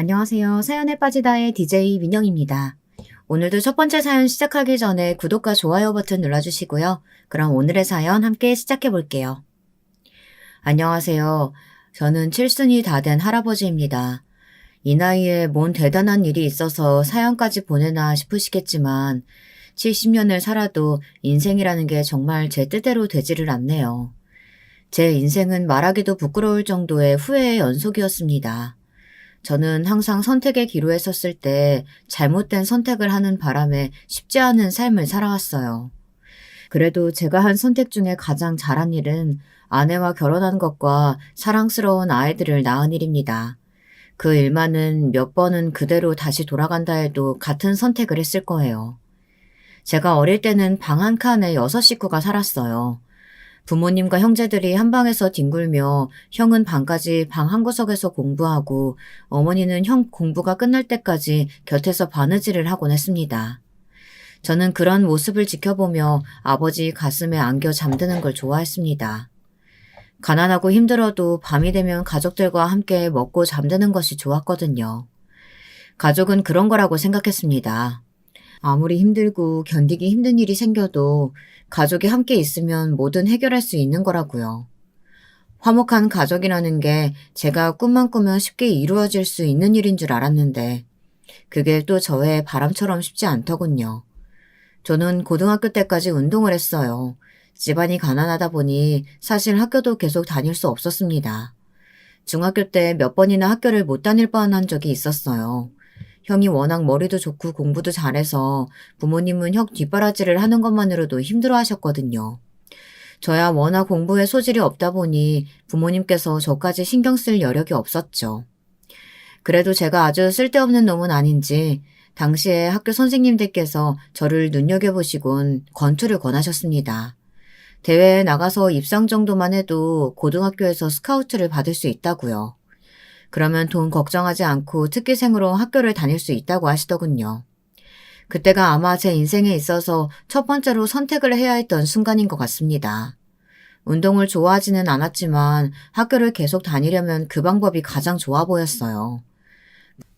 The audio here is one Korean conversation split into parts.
안녕하세요. 사연에 빠지다의 DJ 민영입니다. 오늘도 첫 번째 사연 시작하기 전에 구독과 좋아요 버튼 눌러주시고요. 그럼 오늘의 사연 함께 시작해 볼게요. 안녕하세요. 저는 칠순이 다 된 할아버지입니다. 이 나이에 뭔 대단한 일이 있어서 사연까지 보내나 싶으시겠지만 70년을 살아도 인생이라는 게 정말 제 뜻대로 되지를 않네요. 제 인생은 말하기도 부끄러울 정도의 후회의 연속이었습니다. 저는 항상 선택의 기로에 섰을 때 잘못된 선택을 하는 바람에 쉽지 않은 삶을 살아왔어요. 그래도 제가 한 선택 중에 가장 잘한 일은 아내와 결혼한 것과 사랑스러운 아이들을 낳은 일입니다. 그 일만은 몇 번은 그대로 다시 돌아간다 해도 같은 선택을 했을 거예요. 제가 어릴 때는 방 한 칸에 6식구가 살았어요. 부모님과 형제들이 한 방에서 뒹굴며 형은 방까지 방 한 구석에서 공부하고 어머니는 형 공부가 끝날 때까지 곁에서 바느질을 하곤 했습니다. 저는 그런 모습을 지켜보며 아버지 가슴에 안겨 잠드는 걸 좋아했습니다. 가난하고 힘들어도 밤이 되면 가족들과 함께 먹고 잠드는 것이 좋았거든요. 가족은 그런 거라고 생각했습니다. 아무리 힘들고 견디기 힘든 일이 생겨도 가족이 함께 있으면 뭐든 해결할 수 있는 거라고요. 화목한 가족이라는 게 제가 꿈만 꾸면 쉽게 이루어질 수 있는 일인 줄 알았는데 그게 또 저의 바람처럼 쉽지 않더군요. 저는 고등학교 때까지 운동을 했어요. 집안이 가난하다 보니 사실 학교도 계속 다닐 수 없었습니다. 중학교 때 몇 번이나 학교를 못 다닐 뻔한 적이 있었어요. 형이 워낙 머리도 좋고 공부도 잘해서 부모님은 형 뒷바라지를 하는 것만으로도 힘들어 하셨거든요. 저야 워낙 공부에 소질이 없다 보니 부모님께서 저까지 신경 쓸 여력이 없었죠. 그래도 제가 아주 쓸데없는 놈은 아닌지 당시에 학교 선생님들께서 저를 눈여겨보시곤 권투를 권하셨습니다. 대회에 나가서 입상 정도만 해도 고등학교에서 스카우트를 받을 수 있다고요. 그러면 돈 걱정하지 않고 특기생으로 학교를 다닐 수 있다고 하시더군요. 그때가 아마 제 인생에 있어서 첫 번째로 선택을 해야 했던 순간인 것 같습니다. 운동을 좋아하지는 않았지만 학교를 계속 다니려면 그 방법이 가장 좋아 보였어요.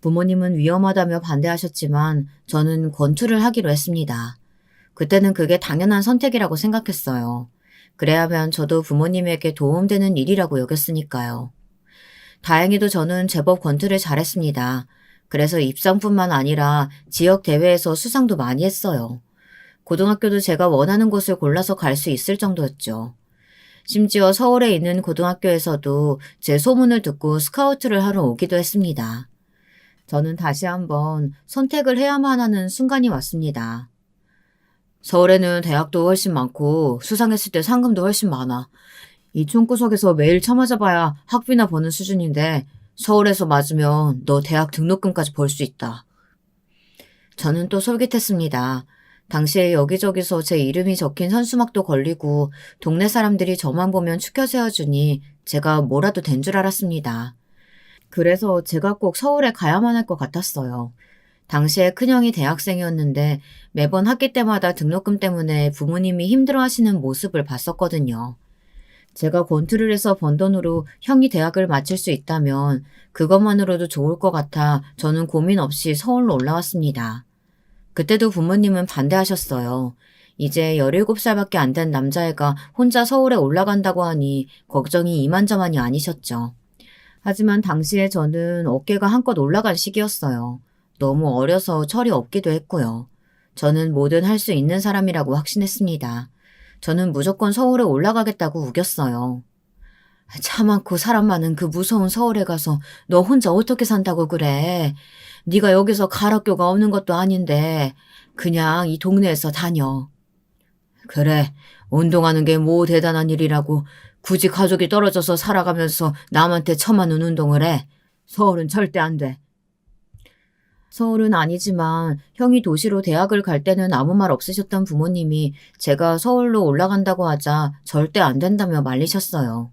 부모님은 위험하다며 반대하셨지만 저는 권투를 하기로 했습니다. 그때는 그게 당연한 선택이라고 생각했어요. 그래야면 저도 부모님에게 도움되는 일이라고 여겼으니까요. 다행히도 저는 제법 권투를 잘했습니다. 그래서 입상뿐만 아니라 지역 대회에서 수상도 많이 했어요. 고등학교도 제가 원하는 곳을 골라서 갈 수 있을 정도였죠. 심지어 서울에 있는 고등학교에서도 제 소문을 듣고 스카우트를 하러 오기도 했습니다. 저는 다시 한번 선택을 해야만 하는 순간이 왔습니다. 서울에는 대학도 훨씬 많고 수상했을 때 상금도 훨씬 많아. 이 총구석에서 매일 차 맞아봐야 학비나 버는 수준인데 서울에서 맞으면 너 대학 등록금까지 벌 수 있다. 저는 또 솔깃했습니다. 당시에 여기저기서 제 이름이 적힌 현수막도 걸리고 동네 사람들이 저만 보면 추켜 세워주니 제가 뭐라도 된 줄 알았습니다. 그래서 제가 꼭 서울에 가야만 할 것 같았어요. 당시에 큰형이 대학생이었는데 매번 학기 때마다 등록금 때문에 부모님이 힘들어하시는 모습을 봤었거든요. 제가 권투를 해서 번 돈으로 형이 대학을 마칠 수 있다면 그것만으로도 좋을 것 같아 저는 고민 없이 서울로 올라왔습니다. 그때도 부모님은 반대하셨어요. 이제 17살밖에 안 된 남자애가 혼자 서울에 올라간다고 하니 걱정이 이만저만이 아니셨죠. 하지만 당시에 저는 어깨가 한껏 올라간 시기였어요. 너무 어려서 철이 없기도 했고요. 저는 뭐든 할 수 있는 사람이라고 확신했습니다. 저는 무조건 서울에 올라가겠다고 우겼어요. 차 많고 사람 많은 그 무서운 서울에 가서 너 혼자 어떻게 산다고 그래. 네가 여기서 갈 학교가 없는 것도 아닌데 그냥 이 동네에서 다녀. 그래, 운동하는 게 뭐 대단한 일이라고 굳이 가족이 떨어져서 살아가면서 남한테 처맞는 운동을 해. 서울은 절대 안 돼. 서울은 아니지만 형이 도시로 대학을 갈 때는 아무 말 없으셨던 부모님이 제가 서울로 올라간다고 하자 절대 안 된다며 말리셨어요.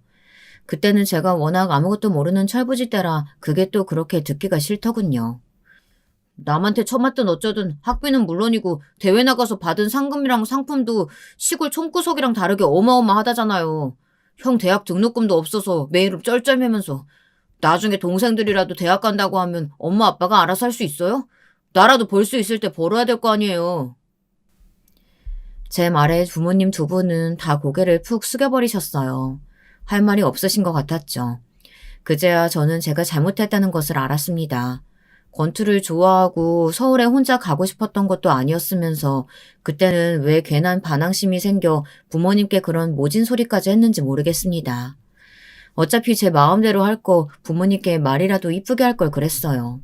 그때는 제가 워낙 아무것도 모르는 철부지 때라 그게 또 그렇게 듣기가 싫더군요. 남한테 처맞든 어쩌든 학비는 물론이고 대회 나가서 받은 상금이랑 상품도 시골 총구석이랑 다르게 어마어마하다잖아요. 형 대학 등록금도 없어서 매일 쩔쩔매면서 나중에 동생들이라도 대학 간다고 하면 엄마 아빠가 알아서 할 수 있어요? 나라도 벌 수 있을 때 벌어야 될 거 아니에요. 제 말에 부모님 두 분은 다 고개를 푹 숙여버리셨어요. 할 말이 없으신 것 같았죠. 그제야 저는 제가 잘못했다는 것을 알았습니다. 권투를 좋아하고 서울에 혼자 가고 싶었던 것도 아니었으면서 그때는 왜 괜한 반항심이 생겨 부모님께 그런 모진 소리까지 했는지 모르겠습니다. 어차피 제 마음대로 할 거 부모님께 말이라도 이쁘게 할 걸 그랬어요.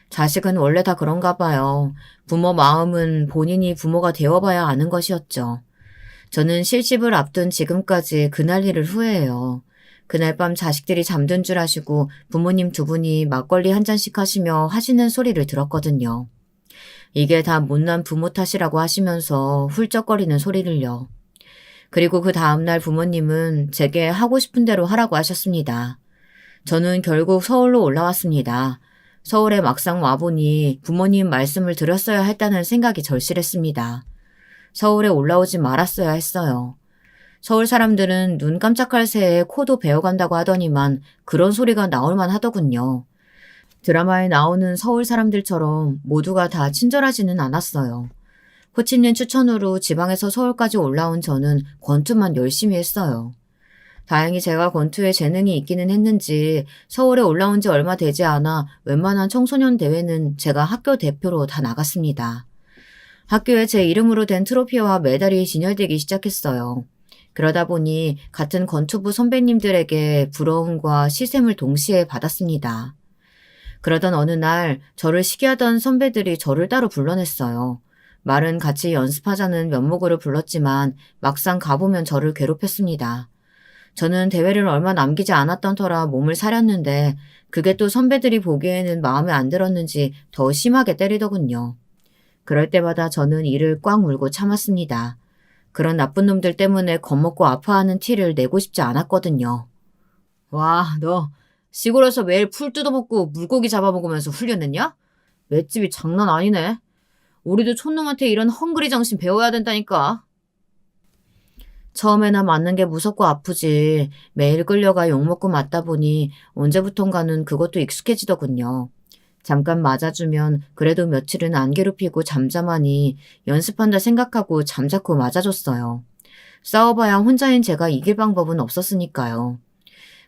자식은 원래 다 그런가 봐요. 부모 마음은 본인이 부모가 되어봐야 아는 것이었죠. 저는 실십을 앞둔 지금까지 그날 일을 후회해요. 그날 밤 자식들이 잠든 줄 아시고 부모님 두 분이 막걸리 한 잔씩 하시며 하시는 소리를 들었거든요. 이게 다 못난 부모 탓이라고 하시면서 훌쩍거리는 소리를요. 그리고 그 다음날 부모님은 제게 하고 싶은 대로 하라고 하셨습니다. 저는 결국 서울로 올라왔습니다. 서울에 막상 와보니 부모님 말씀을 드렸어야 했다는 생각이 절실했습니다. 서울에 올라오지 말았어야 했어요. 서울 사람들은 눈 깜짝할 새에 코도 베어간다고 하더니만 그런 소리가 나올만 하더군요. 드라마에 나오는 서울 사람들처럼 모두가 다 친절하지는 않았어요. 호치민 추천으로 지방에서 서울까지 올라온 저는 권투만 열심히 했어요. 다행히 제가 권투에 재능이 있기는 했는지 서울에 올라온 지 얼마 되지 않아 웬만한 청소년 대회는 제가 학교 대표로 다 나갔습니다. 학교에 제 이름으로 된 트로피와 메달이 진열되기 시작했어요. 그러다 보니 같은 권투부 선배님들에게 부러움과 시샘을 동시에 받았습니다. 그러던 어느 날 저를 시기하던 선배들이 저를 따로 불러냈어요. 말은 같이 연습하자는 면목으로 불렀지만 막상 가보면 저를 괴롭혔습니다. 저는 대회를 얼마 남기지 않았던 터라 몸을 사렸는데 그게 또 선배들이 보기에는 마음에 안 들었는지 더 심하게 때리더군요. 그럴 때마다 저는 이를 꽉 물고 참았습니다. 그런 나쁜 놈들 때문에 겁먹고 아파하는 티를 내고 싶지 않았거든요. 와, 너 시골에서 매일 풀 뜯어먹고 물고기 잡아먹으면서 훈련했냐? 맷집이 장난 아니네. 우리도 촌놈한테 이런 헝그리 정신 배워야 된다니까. 처음에나 맞는 게 무섭고 아프지 매일 끌려가 욕먹고 맞다 보니 언제부턴가는 그것도 익숙해지더군요. 잠깐 맞아주면 그래도 며칠은 안 괴롭히고 잠잠하니 연습한다 생각하고 잠자코 맞아줬어요. 싸워봐야 혼자인 제가 이길 방법은 없었으니까요.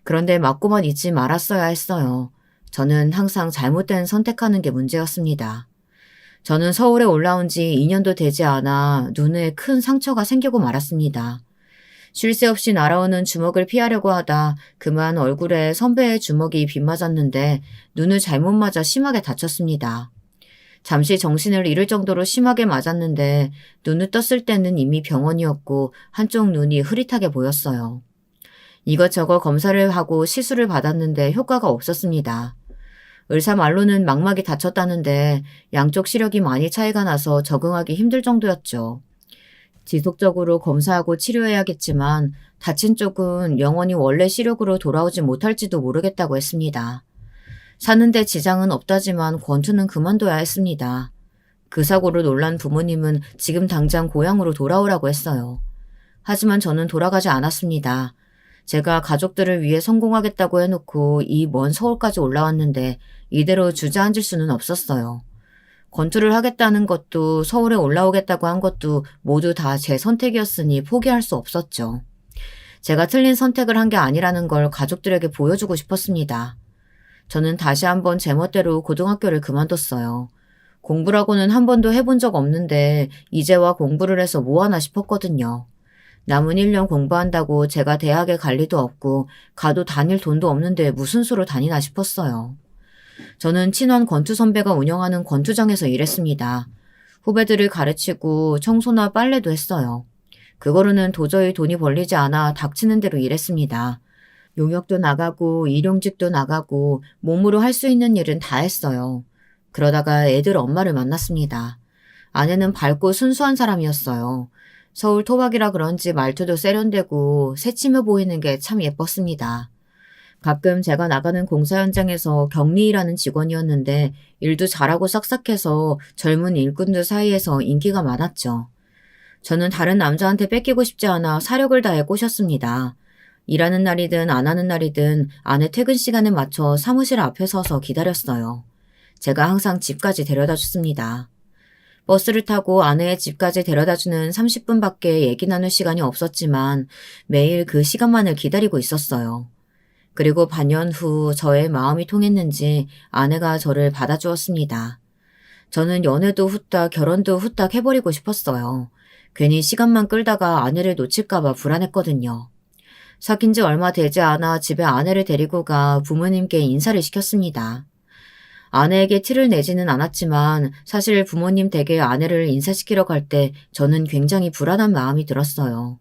그런데 맞고만 있지 말았어야 했어요. 저는 항상 잘못된 선택하는 게 문제였습니다. 저는 서울에 올라온 지 2년도 되지 않아 눈에 큰 상처가 생기고 말았습니다. 쉴 새 없이 날아오는 주먹을 피하려고 하다 그만 얼굴에 선배의 주먹이 빗맞았는데 눈을 잘못 맞아 심하게 다쳤습니다. 잠시 정신을 잃을 정도로 심하게 맞았는데 눈을 떴을 때는 이미 병원이었고 한쪽 눈이 흐릿하게 보였어요. 이것저것 검사를 하고 시술을 받았는데 효과가 없었습니다. 의사 말로는 망막이 다쳤다는데 양쪽 시력이 많이 차이가 나서 적응하기 힘들 정도였죠. 지속적으로 검사하고 치료해야겠지만 다친 쪽은 영원히 원래 시력으로 돌아오지 못할지도 모르겠다고 했습니다. 사는데 지장은 없다지만 권투는 그만둬야 했습니다. 그 사고로 놀란 부모님은 지금 당장 고향으로 돌아오라고 했어요. 하지만 저는 돌아가지 않았습니다. 제가 가족들을 위해 성공하겠다고 해놓고 이 먼 서울까지 올라왔는데 이대로 주저앉을 수는 없었어요. 권투를 하겠다는 것도 서울에 올라오겠다고 한 것도 모두 다 제 선택이었으니 포기할 수 없었죠. 제가 틀린 선택을 한 게 아니라는 걸 가족들에게 보여주고 싶었습니다. 저는 다시 한번 제 멋대로 고등학교를 그만뒀어요. 공부라고는 한 번도 해본 적 없는데 이제와 공부를 해서 뭐하나 싶었거든요. 남은 1년 공부한다고 제가 대학에 갈 리도 없고 가도 다닐 돈도 없는데 무슨 수로 다니나 싶었어요. 저는 친한 권투 선배가 운영하는 권투장에서 일했습니다. 후배들을 가르치고 청소나 빨래도 했어요. 그거로는 도저히 돈이 벌리지 않아 닥치는 대로 일했습니다. 용역도 나가고 일용직도 나가고 몸으로 할 수 있는 일은 다 했어요. 그러다가 애들 엄마를 만났습니다. 아내는 밝고 순수한 사람이었어요. 서울 토박이라 그런지 말투도 세련되고 새침해 보이는 게 참 예뻤습니다. 가끔 제가 나가는 공사 현장에서 격리일하는 직원이었는데 일도 잘하고 싹싹해서 젊은 일꾼들 사이에서 인기가 많았죠. 저는 다른 남자한테 뺏기고 싶지 않아 사력을 다해 꼬셨습니다. 일하는 날이든 안 하는 날이든 아내 퇴근 시간에 맞춰 사무실 앞에 서서 기다렸어요. 제가 항상 집까지 데려다 줬습니다. 버스를 타고 아내의 집까지 데려다주는 30분밖에 얘기 나눌 시간이 없었지만 매일 그 시간만을 기다리고 있었어요. 그리고 반년 후 저의 마음이 통했는지 아내가 저를 받아주었습니다. 저는 연애도 후딱 결혼도 후딱 해버리고 싶었어요. 괜히 시간만 끌다가 아내를 놓칠까봐 불안했거든요. 사귄 지 얼마 되지 않아 집에 아내를 데리고 가 부모님께 인사를 시켰습니다. 아내에게 티를 내지는 않았지만 사실 부모님 댁에 아내를 인사시키러 갈 때 저는 굉장히 불안한 마음이 들었어요.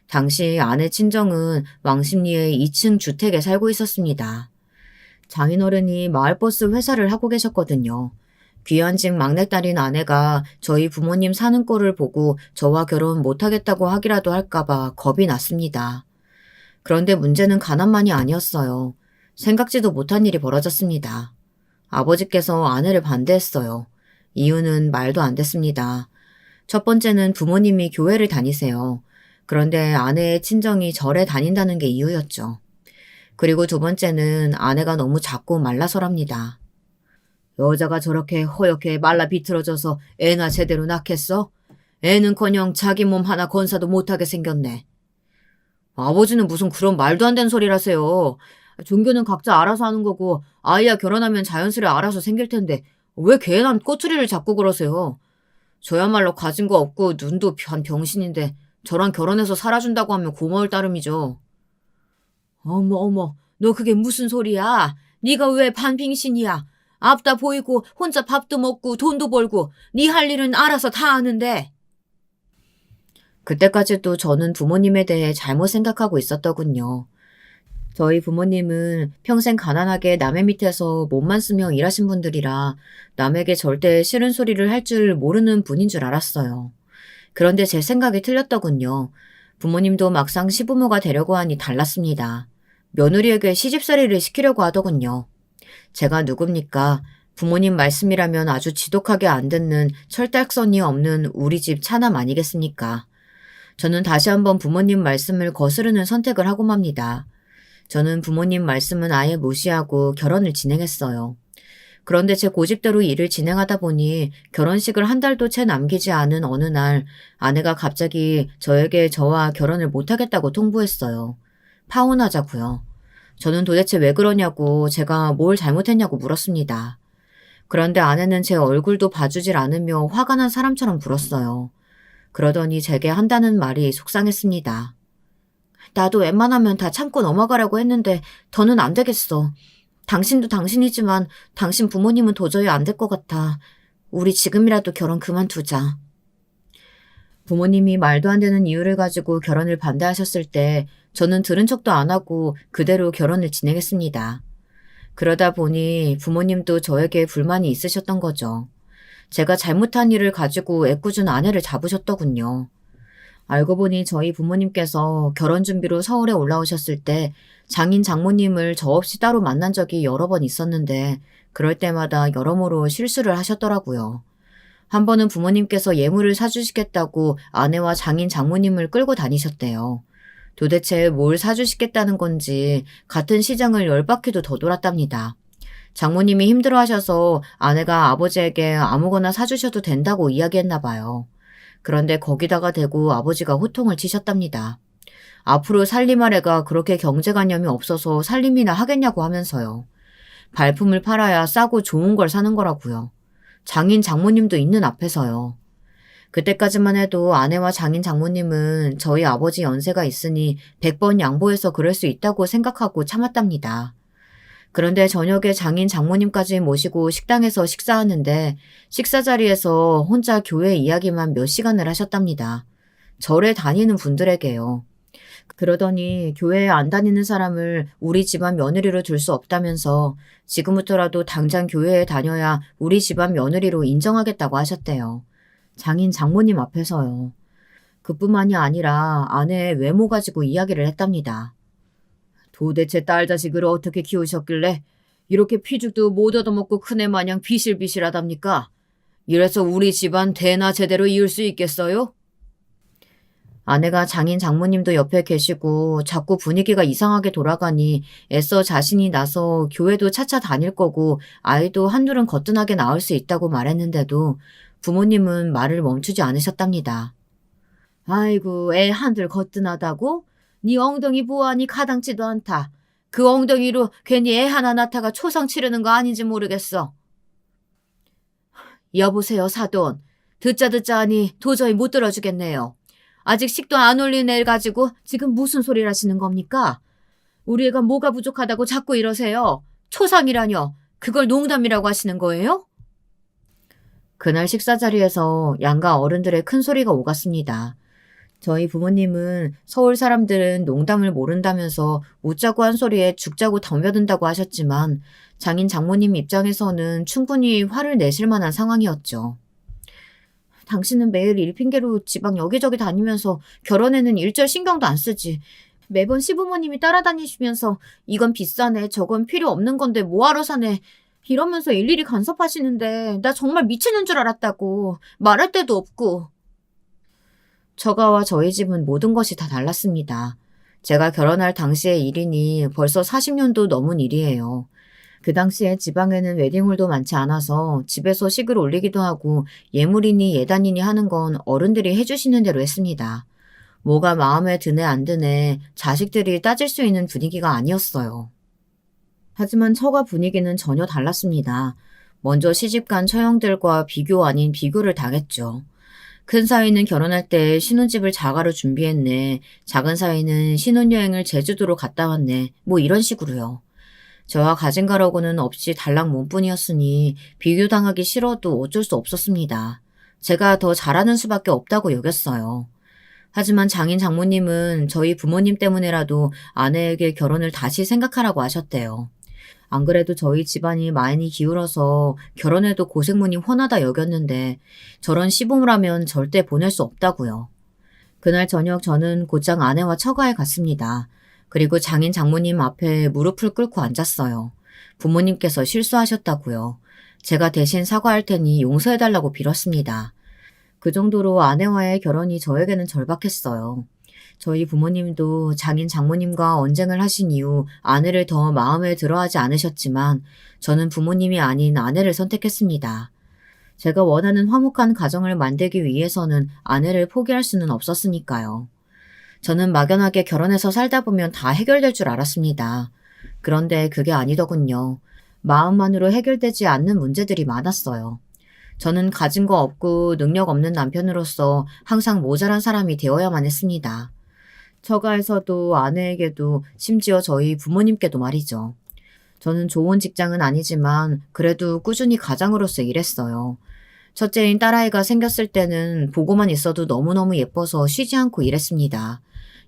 당시 아내 친정은 왕십리의 2층 주택에 살고 있었습니다. 장인어른이 마을버스 회사를 하고 계셨거든요. 귀현직 막내딸인 아내가 저희 부모님 사는 꼴을 보고 저와 결혼 못하겠다고 하기라도 할까봐 겁이 났습니다. 그런데 문제는 가난만이 아니었어요. 생각지도 못한 일이 벌어졌습니다. 아버지께서 아내를 반대했어요. 이유는 말도 안 됐습니다. 첫 번째는 부모님이 교회를 다니세요. 그런데 아내의 친정이 절에 다닌다는 게 이유였죠. 그리고 두 번째는 아내가 너무 작고 말라서랍니다. 여자가 저렇게 허옇게 말라 비틀어져서 애나 제대로 낳겠어? 애는커녕 자기 몸 하나 건사도 못하게 생겼네. 아버지는 무슨 그런 말도 안 되는 소리라세요. 종교는 각자 알아서 하는 거고 아이야 결혼하면 자연스레 알아서 생길 텐데 왜 괜한 꼬투리를 잡고 그러세요. 저야말로 가진 거 없고 눈도 병신인데 저랑 결혼해서 살아준다고 하면 고마울 따름이죠. 어머 어머 너 그게 무슨 소리야. 네가 왜 반빙신이야. 앞다 보이고 혼자 밥도 먹고 돈도 벌고 네 할 일은 알아서 다 하는데. 그때까지도 저는 부모님에 대해 잘못 생각하고 있었더군요. 저희 부모님은 평생 가난하게 남의 밑에서 몸만 쓰며 일하신 분들이라 남에게 절대 싫은 소리를 할 줄 모르는 분인 줄 알았어요. 그런데 제 생각이 틀렸더군요. 부모님도 막상 시부모가 되려고 하니 달랐습니다. 며느리에게 시집살이를 시키려고 하더군요. 제가 누굽니까? 부모님 말씀이라면 아주 지독하게 안 듣는 철딱선이 없는 우리 집 차남 아니겠습니까? 저는 다시 한번 부모님 말씀을 거스르는 선택을 하고 맙니다. 저는 부모님 말씀은 아예 무시하고 결혼을 진행했어요. 그런데 제 고집대로 일을 진행하다 보니 결혼식을 한 달도 채 남기지 않은 어느 날 아내가 갑자기 저에게 저와 결혼을 못하겠다고 통보했어요. 파혼하자고요. 저는 도대체 왜 그러냐고 제가 뭘 잘못했냐고 물었습니다. 그런데 아내는 제 얼굴도 봐주질 않으며 화가 난 사람처럼 굴었어요. 그러더니 제게 한다는 말이 속상했습니다. 나도 웬만하면 다 참고 넘어가려고 했는데 더는 안 되겠어. 당신도 당신이지만 당신 부모님은 도저히 안 될 것 같아. 우리 지금이라도 결혼 그만두자. 부모님이 말도 안 되는 이유를 가지고 결혼을 반대하셨을 때 저는 들은 척도 안 하고 그대로 결혼을 진행했습니다. 그러다 보니 부모님도 저에게 불만이 있으셨던 거죠. 제가 잘못한 일을 가지고 애꿎은 아내를 잡으셨더군요. 알고 보니 저희 부모님께서 결혼 준비로 서울에 올라오셨을 때 장인 장모님을 저 없이 따로 만난 적이 여러 번 있었는데 그럴 때마다 여러모로 실수를 하셨더라고요. 한 번은 부모님께서 예물을 사주시겠다고 아내와 장인 장모님을 끌고 다니셨대요. 도대체 뭘 사주시겠다는 건지 같은 시장을 10바퀴도 더 돌았답니다. 장모님이 힘들어하셔서 아내가 아버지에게 아무거나 사주셔도 된다고 이야기했나 봐요. 그런데 거기다가 대고 아버지가 호통을 치셨답니다. 앞으로 살림할 애가 그렇게 경제관념이 없어서 살림이나 하겠냐고 하면서요. 발품을 팔아야 싸고 좋은 걸 사는 거라고요. 장인 장모님도 있는 앞에서요. 그때까지만 해도 아내와 장인 장모님은 저희 아버지 연세가 있으니 100번 양보해서 그럴 수 있다고 생각하고 참았답니다. 그런데 저녁에 장인 장모님까지 모시고 식당에서 식사하는데 식사 자리에서 혼자 교회 이야기만 몇 시간을 하셨답니다. 절에 다니는 분들에게요. 그러더니 교회에 안 다니는 사람을 우리 집안 며느리로 둘 수 없다면서 지금부터라도 당장 교회에 다녀야 우리 집안 며느리로 인정하겠다고 하셨대요. 장인 장모님 앞에서요. 그뿐만이 아니라 아내의 외모 가지고 이야기를 했답니다. 도대체 딸 자식을 어떻게 키우셨길래 이렇게 피죽도 못 얻어먹고 큰애 마냥 비실비실하답니까? 이래서 우리 집안 대나 제대로 이을 수 있겠어요? 아내가 장인 장모님도 옆에 계시고 자꾸 분위기가 이상하게 돌아가니 애써 자신이 나서 교회도 차차 다닐 거고 아이도 한둘은 거뜬하게 낳을 수 있다고 말했는데도 부모님은 말을 멈추지 않으셨답니다. 아이고, 애 한둘 거뜬하다고? 네 엉덩이 보아하니 가당치도 않다. 그 엉덩이로 괜히 애 하나 낳다가 초상 치르는 거 아닌지 모르겠어. 여보세요, 사돈. 듣자 듣자 하니 도저히 못 들어주겠네요. 아직 식도 안 올린 애를 가지고 지금 무슨 소리를 하시는 겁니까? 우리 애가 뭐가 부족하다고 자꾸 이러세요. 초상이라뇨. 그걸 농담이라고 하시는 거예요? 그날 식사 자리에서 양가 어른들의 큰 소리가 오갔습니다. 저희 부모님은 서울 사람들은 농담을 모른다면서 웃자고 한 소리에 죽자고 덤벼든다고 하셨지만 장인 장모님 입장에서는 충분히 화를 내실 만한 상황이었죠. 당신은 매일 일 핑계로 지방 여기저기 다니면서 결혼에는 일절 신경도 안 쓰지. 매번 시부모님이 따라다니시면서 이건 비싸네, 저건 필요 없는 건데 뭐하러 사네. 이러면서 일일이 간섭하시는데 나 정말 미치는 줄 알았다고. 말할 데도 없고. 처가와 저희 집은 모든 것이 다 달랐습니다. 제가 결혼할 당시의 일이니 벌써 40년도 넘은 일이에요. 그 당시에 지방에는 웨딩홀도 많지 않아서 집에서 식을 올리기도 하고 예물이니 예단이니 하는 건 어른들이 해주시는 대로 했습니다. 뭐가 마음에 드네 안 드네 자식들이 따질 수 있는 분위기가 아니었어요. 하지만 처가 분위기는 전혀 달랐습니다. 먼저 시집간 처형들과 비교 아닌 비교를 당했죠. 큰 사위는 결혼할 때 신혼집을 자가로 준비했네. 작은 사위는 신혼여행을 제주도로 갔다 왔네. 뭐 이런 식으로요. 저와 가진 가로고는 없이 달랑 몸뿐이었으니 비교당하기 싫어도 어쩔 수 없었습니다. 제가 더 잘하는 수밖에 없다고 여겼어요. 하지만 장인 장모님은 저희 부모님 때문에라도 아내에게 결혼을 다시 생각하라고 하셨대요. 안 그래도 저희 집안이 많이 기울어서 결혼해도 고생문이 훤하다 여겼는데 저런 시부모를 하면 절대 보낼 수 없다고요. 그날 저녁 저는 곧장 아내와 처가에 갔습니다. 그리고 장인 장모님 앞에 무릎을 꿇고 앉았어요. 부모님께서 실수하셨다고요. 제가 대신 사과할 테니 용서해달라고 빌었습니다. 그 정도로 아내와의 결혼이 저에게는 절박했어요. 저희 부모님도 장인 장모님과 언쟁을 하신 이후 아내를 더 마음에 들어하지 않으셨지만 저는 부모님이 아닌 아내를 선택했습니다. 제가 원하는 화목한 가정을 만들기 위해서는 아내를 포기할 수는 없었으니까요. 저는 막연하게 결혼해서 살다 보면 다 해결될 줄 알았습니다. 그런데 그게 아니더군요. 마음만으로 해결되지 않는 문제들이 많았어요. 저는 가진 거 없고 능력 없는 남편으로서 항상 모자란 사람이 되어야만 했습니다. 처가에서도 아내에게도 심지어 저희 부모님께도 말이죠. 저는 좋은 직장은 아니지만 그래도 꾸준히 가장으로서 일했어요. 첫째인 딸아이가 생겼을 때는 보고만 있어도 너무너무 예뻐서 쉬지 않고 일했습니다.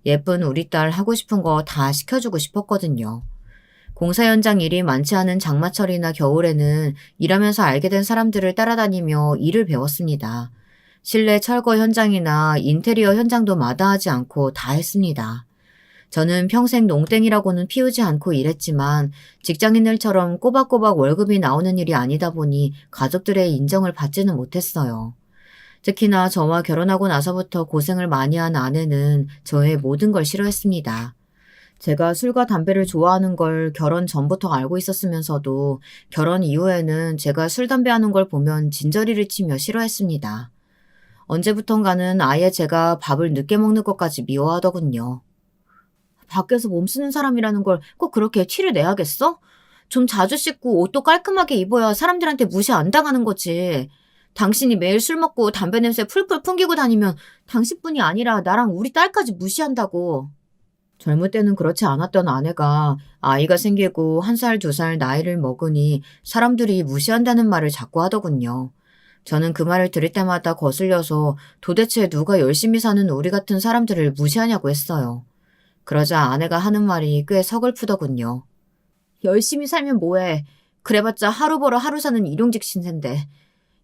예쁜 우리 딸 하고 싶은 거 다 시켜주고 싶었거든요. 공사 현장 일이 많지 않은 장마철이나 겨울에는 일하면서 알게 된 사람들을 따라다니며 일을 배웠습니다. 실내 철거 현장이나 인테리어 현장도 마다하지 않고 다 했습니다. 저는 평생 농땡이라고는 피우지 않고 일했지만 직장인들처럼 꼬박꼬박 월급이 나오는 일이 아니다 보니 가족들의 인정을 받지는 못했어요. 특히나 저와 결혼하고 나서부터 고생을 많이 한 아내는 저의 모든 걸 싫어했습니다. 제가 술과 담배를 좋아하는 걸 결혼 전부터 알고 있었으면서도 결혼 이후에는 제가 술, 담배 하는 걸 보면 진저리를 치며 싫어했습니다. 언제부턴가는 아예 제가 밥을 늦게 먹는 것까지 미워하더군요. 밖에서 몸 쓰는 사람이라는 걸 꼭 그렇게 티를 내야겠어? 좀 자주 씻고 옷도 깔끔하게 입어야 사람들한테 무시 안 당하는 거지. 당신이 매일 술 먹고 담배 냄새 풀풀 풍기고 다니면 당신뿐이 아니라 나랑 우리 딸까지 무시한다고. 젊을 때는 그렇지 않았던 아내가 아이가 생기고 1살, 2살 나이를 먹으니 사람들이 무시한다는 말을 자꾸 하더군요. 저는 그 말을 들을 때마다 거슬려서 도대체 누가 열심히 사는 우리 같은 사람들을 무시하냐고 했어요. 그러자 아내가 하는 말이 꽤 서글프더군요. 열심히 살면 뭐해. 그래봤자 하루 벌어 하루 사는 일용직 신세인데.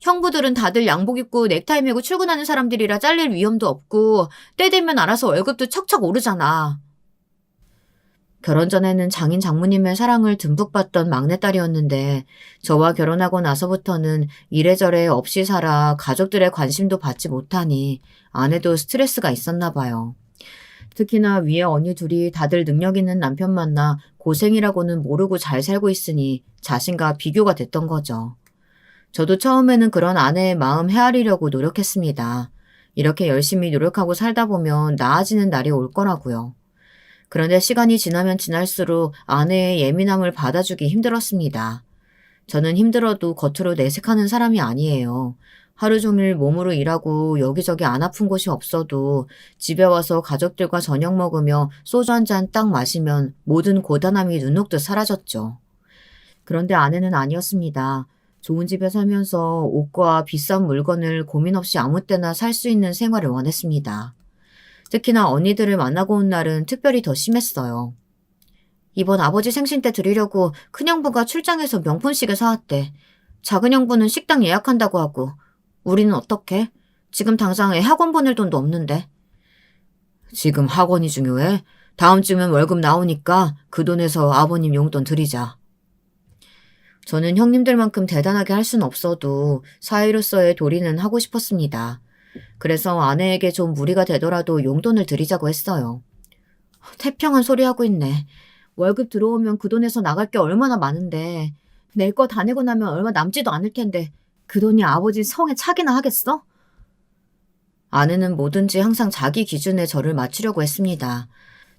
형부들은 다들 양복 입고 넥타이 메고 출근하는 사람들이라 잘릴 위험도 없고 때 되면 알아서 월급도 척척 오르잖아. 결혼 전에는 장인 장모님의 사랑을 듬뿍 받던 막내딸이었는데 저와 결혼하고 나서부터는 이래저래 없이 살아 가족들의 관심도 받지 못하니 아내도 스트레스가 있었나 봐요. 특히나 위에 언니 둘이 다들 능력 있는 남편 만나 고생이라고는 모르고 잘 살고 있으니 자신과 비교가 됐던 거죠. 저도 처음에는 그런 아내의 마음 헤아리려고 노력했습니다. 이렇게 열심히 노력하고 살다 보면 나아지는 날이 올 거라고요. 그런데 시간이 지나면 지날수록 아내의 예민함을 받아주기 힘들었습니다. 저는 힘들어도 겉으로 내색하는 사람이 아니에요. 하루 종일 몸으로 일하고 여기저기 안 아픈 곳이 없어도 집에 와서 가족들과 저녁 먹으며 소주 한 잔 딱 마시면 모든 고단함이 눈 녹듯 사라졌죠. 그런데 아내는 아니었습니다. 좋은 집에 살면서 옷과 비싼 물건을 고민 없이 아무 때나 살 수 있는 생활을 원했습니다. 특히나 언니들을 만나고 온 날은 특별히 더 심했어요. 이번 아버지 생신 때 드리려고 큰형부가 출장해서 명품 시계 사왔대. 작은 형부는 식당 예약한다고 하고 우리는 어떡해? 지금 당장 애 학원 보낼 돈도 없는데. 지금 학원이 중요해? 다음 주면 월급 나오니까 그 돈에서 아버님 용돈 드리자. 저는 형님들만큼 대단하게 할 순 없어도 사위로서의 도리는 하고 싶었습니다. 그래서 아내에게 좀 무리가 되더라도 용돈을 드리자고 했어요. 태평한 소리 하고 있네. 월급 들어오면 그 돈에서 나갈 게 얼마나 많은데 낼 거 다 내고 나면 얼마 남지도 않을 텐데 그 돈이 아버지 성에 차기나 하겠어? 아내는 뭐든지 항상 자기 기준에 저를 맞추려고 했습니다.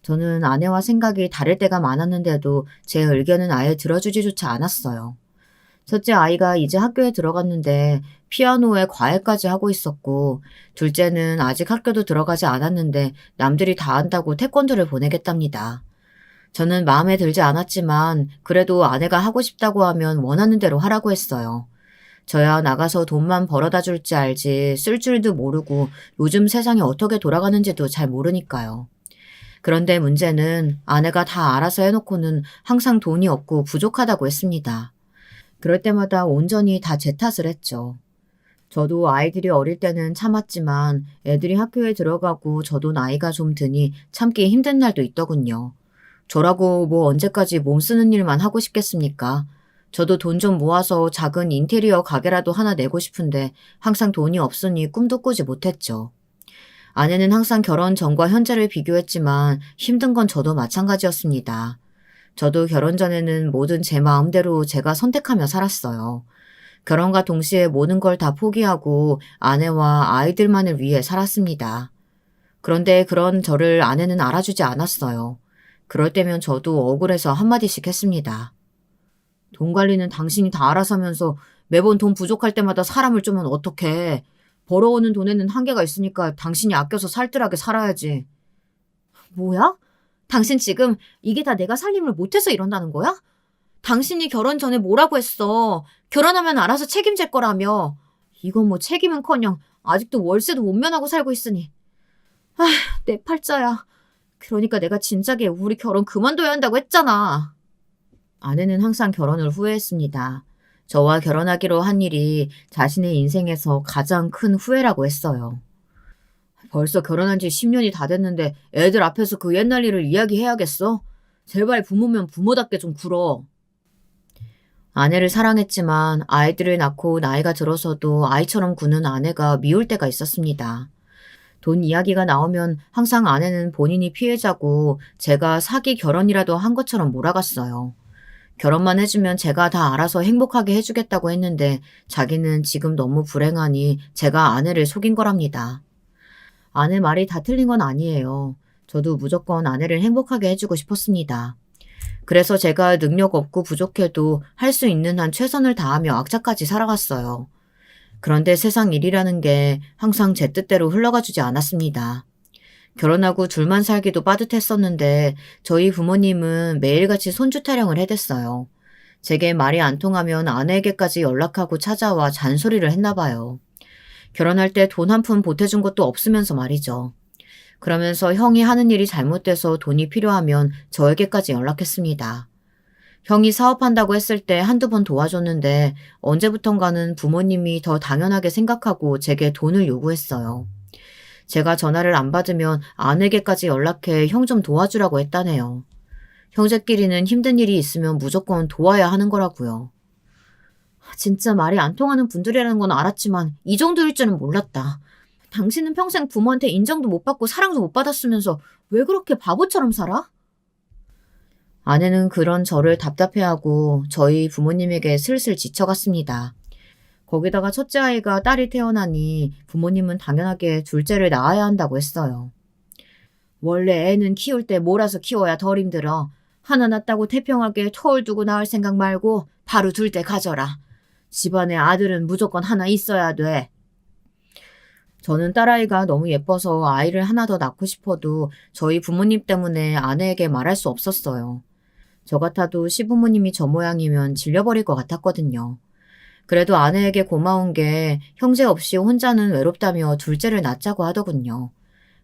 저는 아내와 생각이 다를 때가 많았는데도 제 의견은 아예 들어주지조차 않았어요. 첫째 아이가 이제 학교에 들어갔는데 피아노에 과외까지 하고 있었고 둘째는 아직 학교도 들어가지 않았는데 남들이 다 한다고 태권도를 보내겠답니다. 저는 마음에 들지 않았지만 그래도 아내가 하고 싶다고 하면 원하는 대로 하라고 했어요. 저야 나가서 돈만 벌어다 줄지 알지 쓸 줄도 모르고 요즘 세상이 어떻게 돌아가는지도 잘 모르니까요. 그런데 문제는 아내가 다 알아서 해놓고는 항상 돈이 없고 부족하다고 했습니다. 그럴 때마다 온전히 다 제 탓을 했죠. 저도 아이들이 어릴 때는 참았지만 애들이 학교에 들어가고 저도 나이가 좀 드니 참기 힘든 날도 있더군요. 저라고 뭐 언제까지 몸 쓰는 일만 하고 싶겠습니까? 저도 돈 좀 모아서 작은 인테리어 가게라도 하나 내고 싶은데 항상 돈이 없으니 꿈도 꾸지 못했죠. 아내는 항상 결혼 전과 현재를 비교했지만 힘든 건 저도 마찬가지였습니다. 저도 결혼 전에는 뭐든 제 마음대로 제가 선택하며 살았어요. 결혼과 동시에 모든 걸 다 포기하고 아내와 아이들만을 위해 살았습니다. 그런데 그런 저를 아내는 알아주지 않았어요. 그럴 때면 저도 억울해서 한마디씩 했습니다. 돈 관리는 당신이 다 알아서 하면서 매번 돈 부족할 때마다 사람을 쪼면 어떡해. 벌어오는 돈에는 한계가 있으니까 당신이 아껴서 살뜰하게 살아야지. 뭐야? 당신 지금 이게 다 내가 살림을 못해서 이런다는 거야? 당신이 결혼 전에 뭐라고 했어. 결혼하면 알아서 책임질 거라며. 이건 뭐 책임은커녕 아직도 월세도 못 면하고 살고 있으니. 아휴, 내 팔자야. 그러니까 내가 진작에 우리 결혼 그만둬야 한다고 했잖아. 아내는 항상 결혼을 후회했습니다. 저와 결혼하기로 한 일이 자신의 인생에서 가장 큰 후회라고 했어요. 벌써 결혼한 지 10년이 다 됐는데 애들 앞에서 그 옛날 일을 이야기해야겠어? 제발 부모면 부모답게 좀 굴어. 아내를 사랑했지만 아이들을 낳고 나이가 들어서도 아이처럼 구는 아내가 미울 때가 있었습니다. 돈 이야기가 나오면 항상 아내는 본인이 피해자고 제가 사기 결혼이라도 한 것처럼 몰아갔어요. 결혼만 해주면 제가 다 알아서 행복하게 해주겠다고 했는데 자기는 지금 너무 불행하니 제가 아내를 속인 거랍니다. 아내 말이 다 틀린 건 아니에요. 저도 무조건 아내를 행복하게 해주고 싶었습니다. 그래서 제가 능력 없고 부족해도 할 수 있는 한 최선을 다하며 악착같이 살아갔어요. 그런데 세상 일이라는 게 항상 제 뜻대로 흘러가주지 않았습니다. 결혼하고 둘만 살기도 빠듯했었는데 저희 부모님은 매일같이 손주 타령을 해댔어요. 제게 말이 안 통하면 아내에게까지 연락하고 찾아와 잔소리를 했나 봐요. 결혼할 때 돈 한 푼 보태준 것도 없으면서 말이죠. 그러면서 형이 하는 일이 잘못돼서 돈이 필요하면 저에게까지 연락했습니다. 형이 사업한다고 했을 때 한두 번 도와줬는데 언제부턴가는 부모님이 더 당연하게 생각하고 제게 돈을 요구했어요. 제가 전화를 안 받으면 아내에게까지 연락해 형 좀 도와주라고 했다네요. 형제끼리는 힘든 일이 있으면 무조건 도와야 하는 거라고요. 진짜 말이 안 통하는 분들이라는 건 알았지만 이 정도일 줄은 몰랐다. 당신은 평생 부모한테 인정도 못 받고 사랑도 못 받았으면서 왜 그렇게 바보처럼 살아? 아내는 그런 저를 답답해하고 저희 부모님에게 슬슬 지쳐갔습니다. 거기다가 첫째 아이가 딸이 태어나니 부모님은 당연하게 둘째를 낳아야 한다고 했어요. 원래 애는 키울 때 몰아서 키워야 덜 힘들어. 하나 낳았다고 태평하게 터울 두고 낳을 생각 말고 바로 둘째 가져라. 집안에 아들은 무조건 하나 있어야 돼. 저는 딸아이가 너무 예뻐서 아이를 하나 더 낳고 싶어도 저희 부모님 때문에 아내에게 말할 수 없었어요. 저 같아도 시부모님이 저 모양이면 질려버릴 것 같았거든요. 그래도 아내에게 고마운 게 형제 없이 혼자는 외롭다며 둘째를 낳자고 하더군요.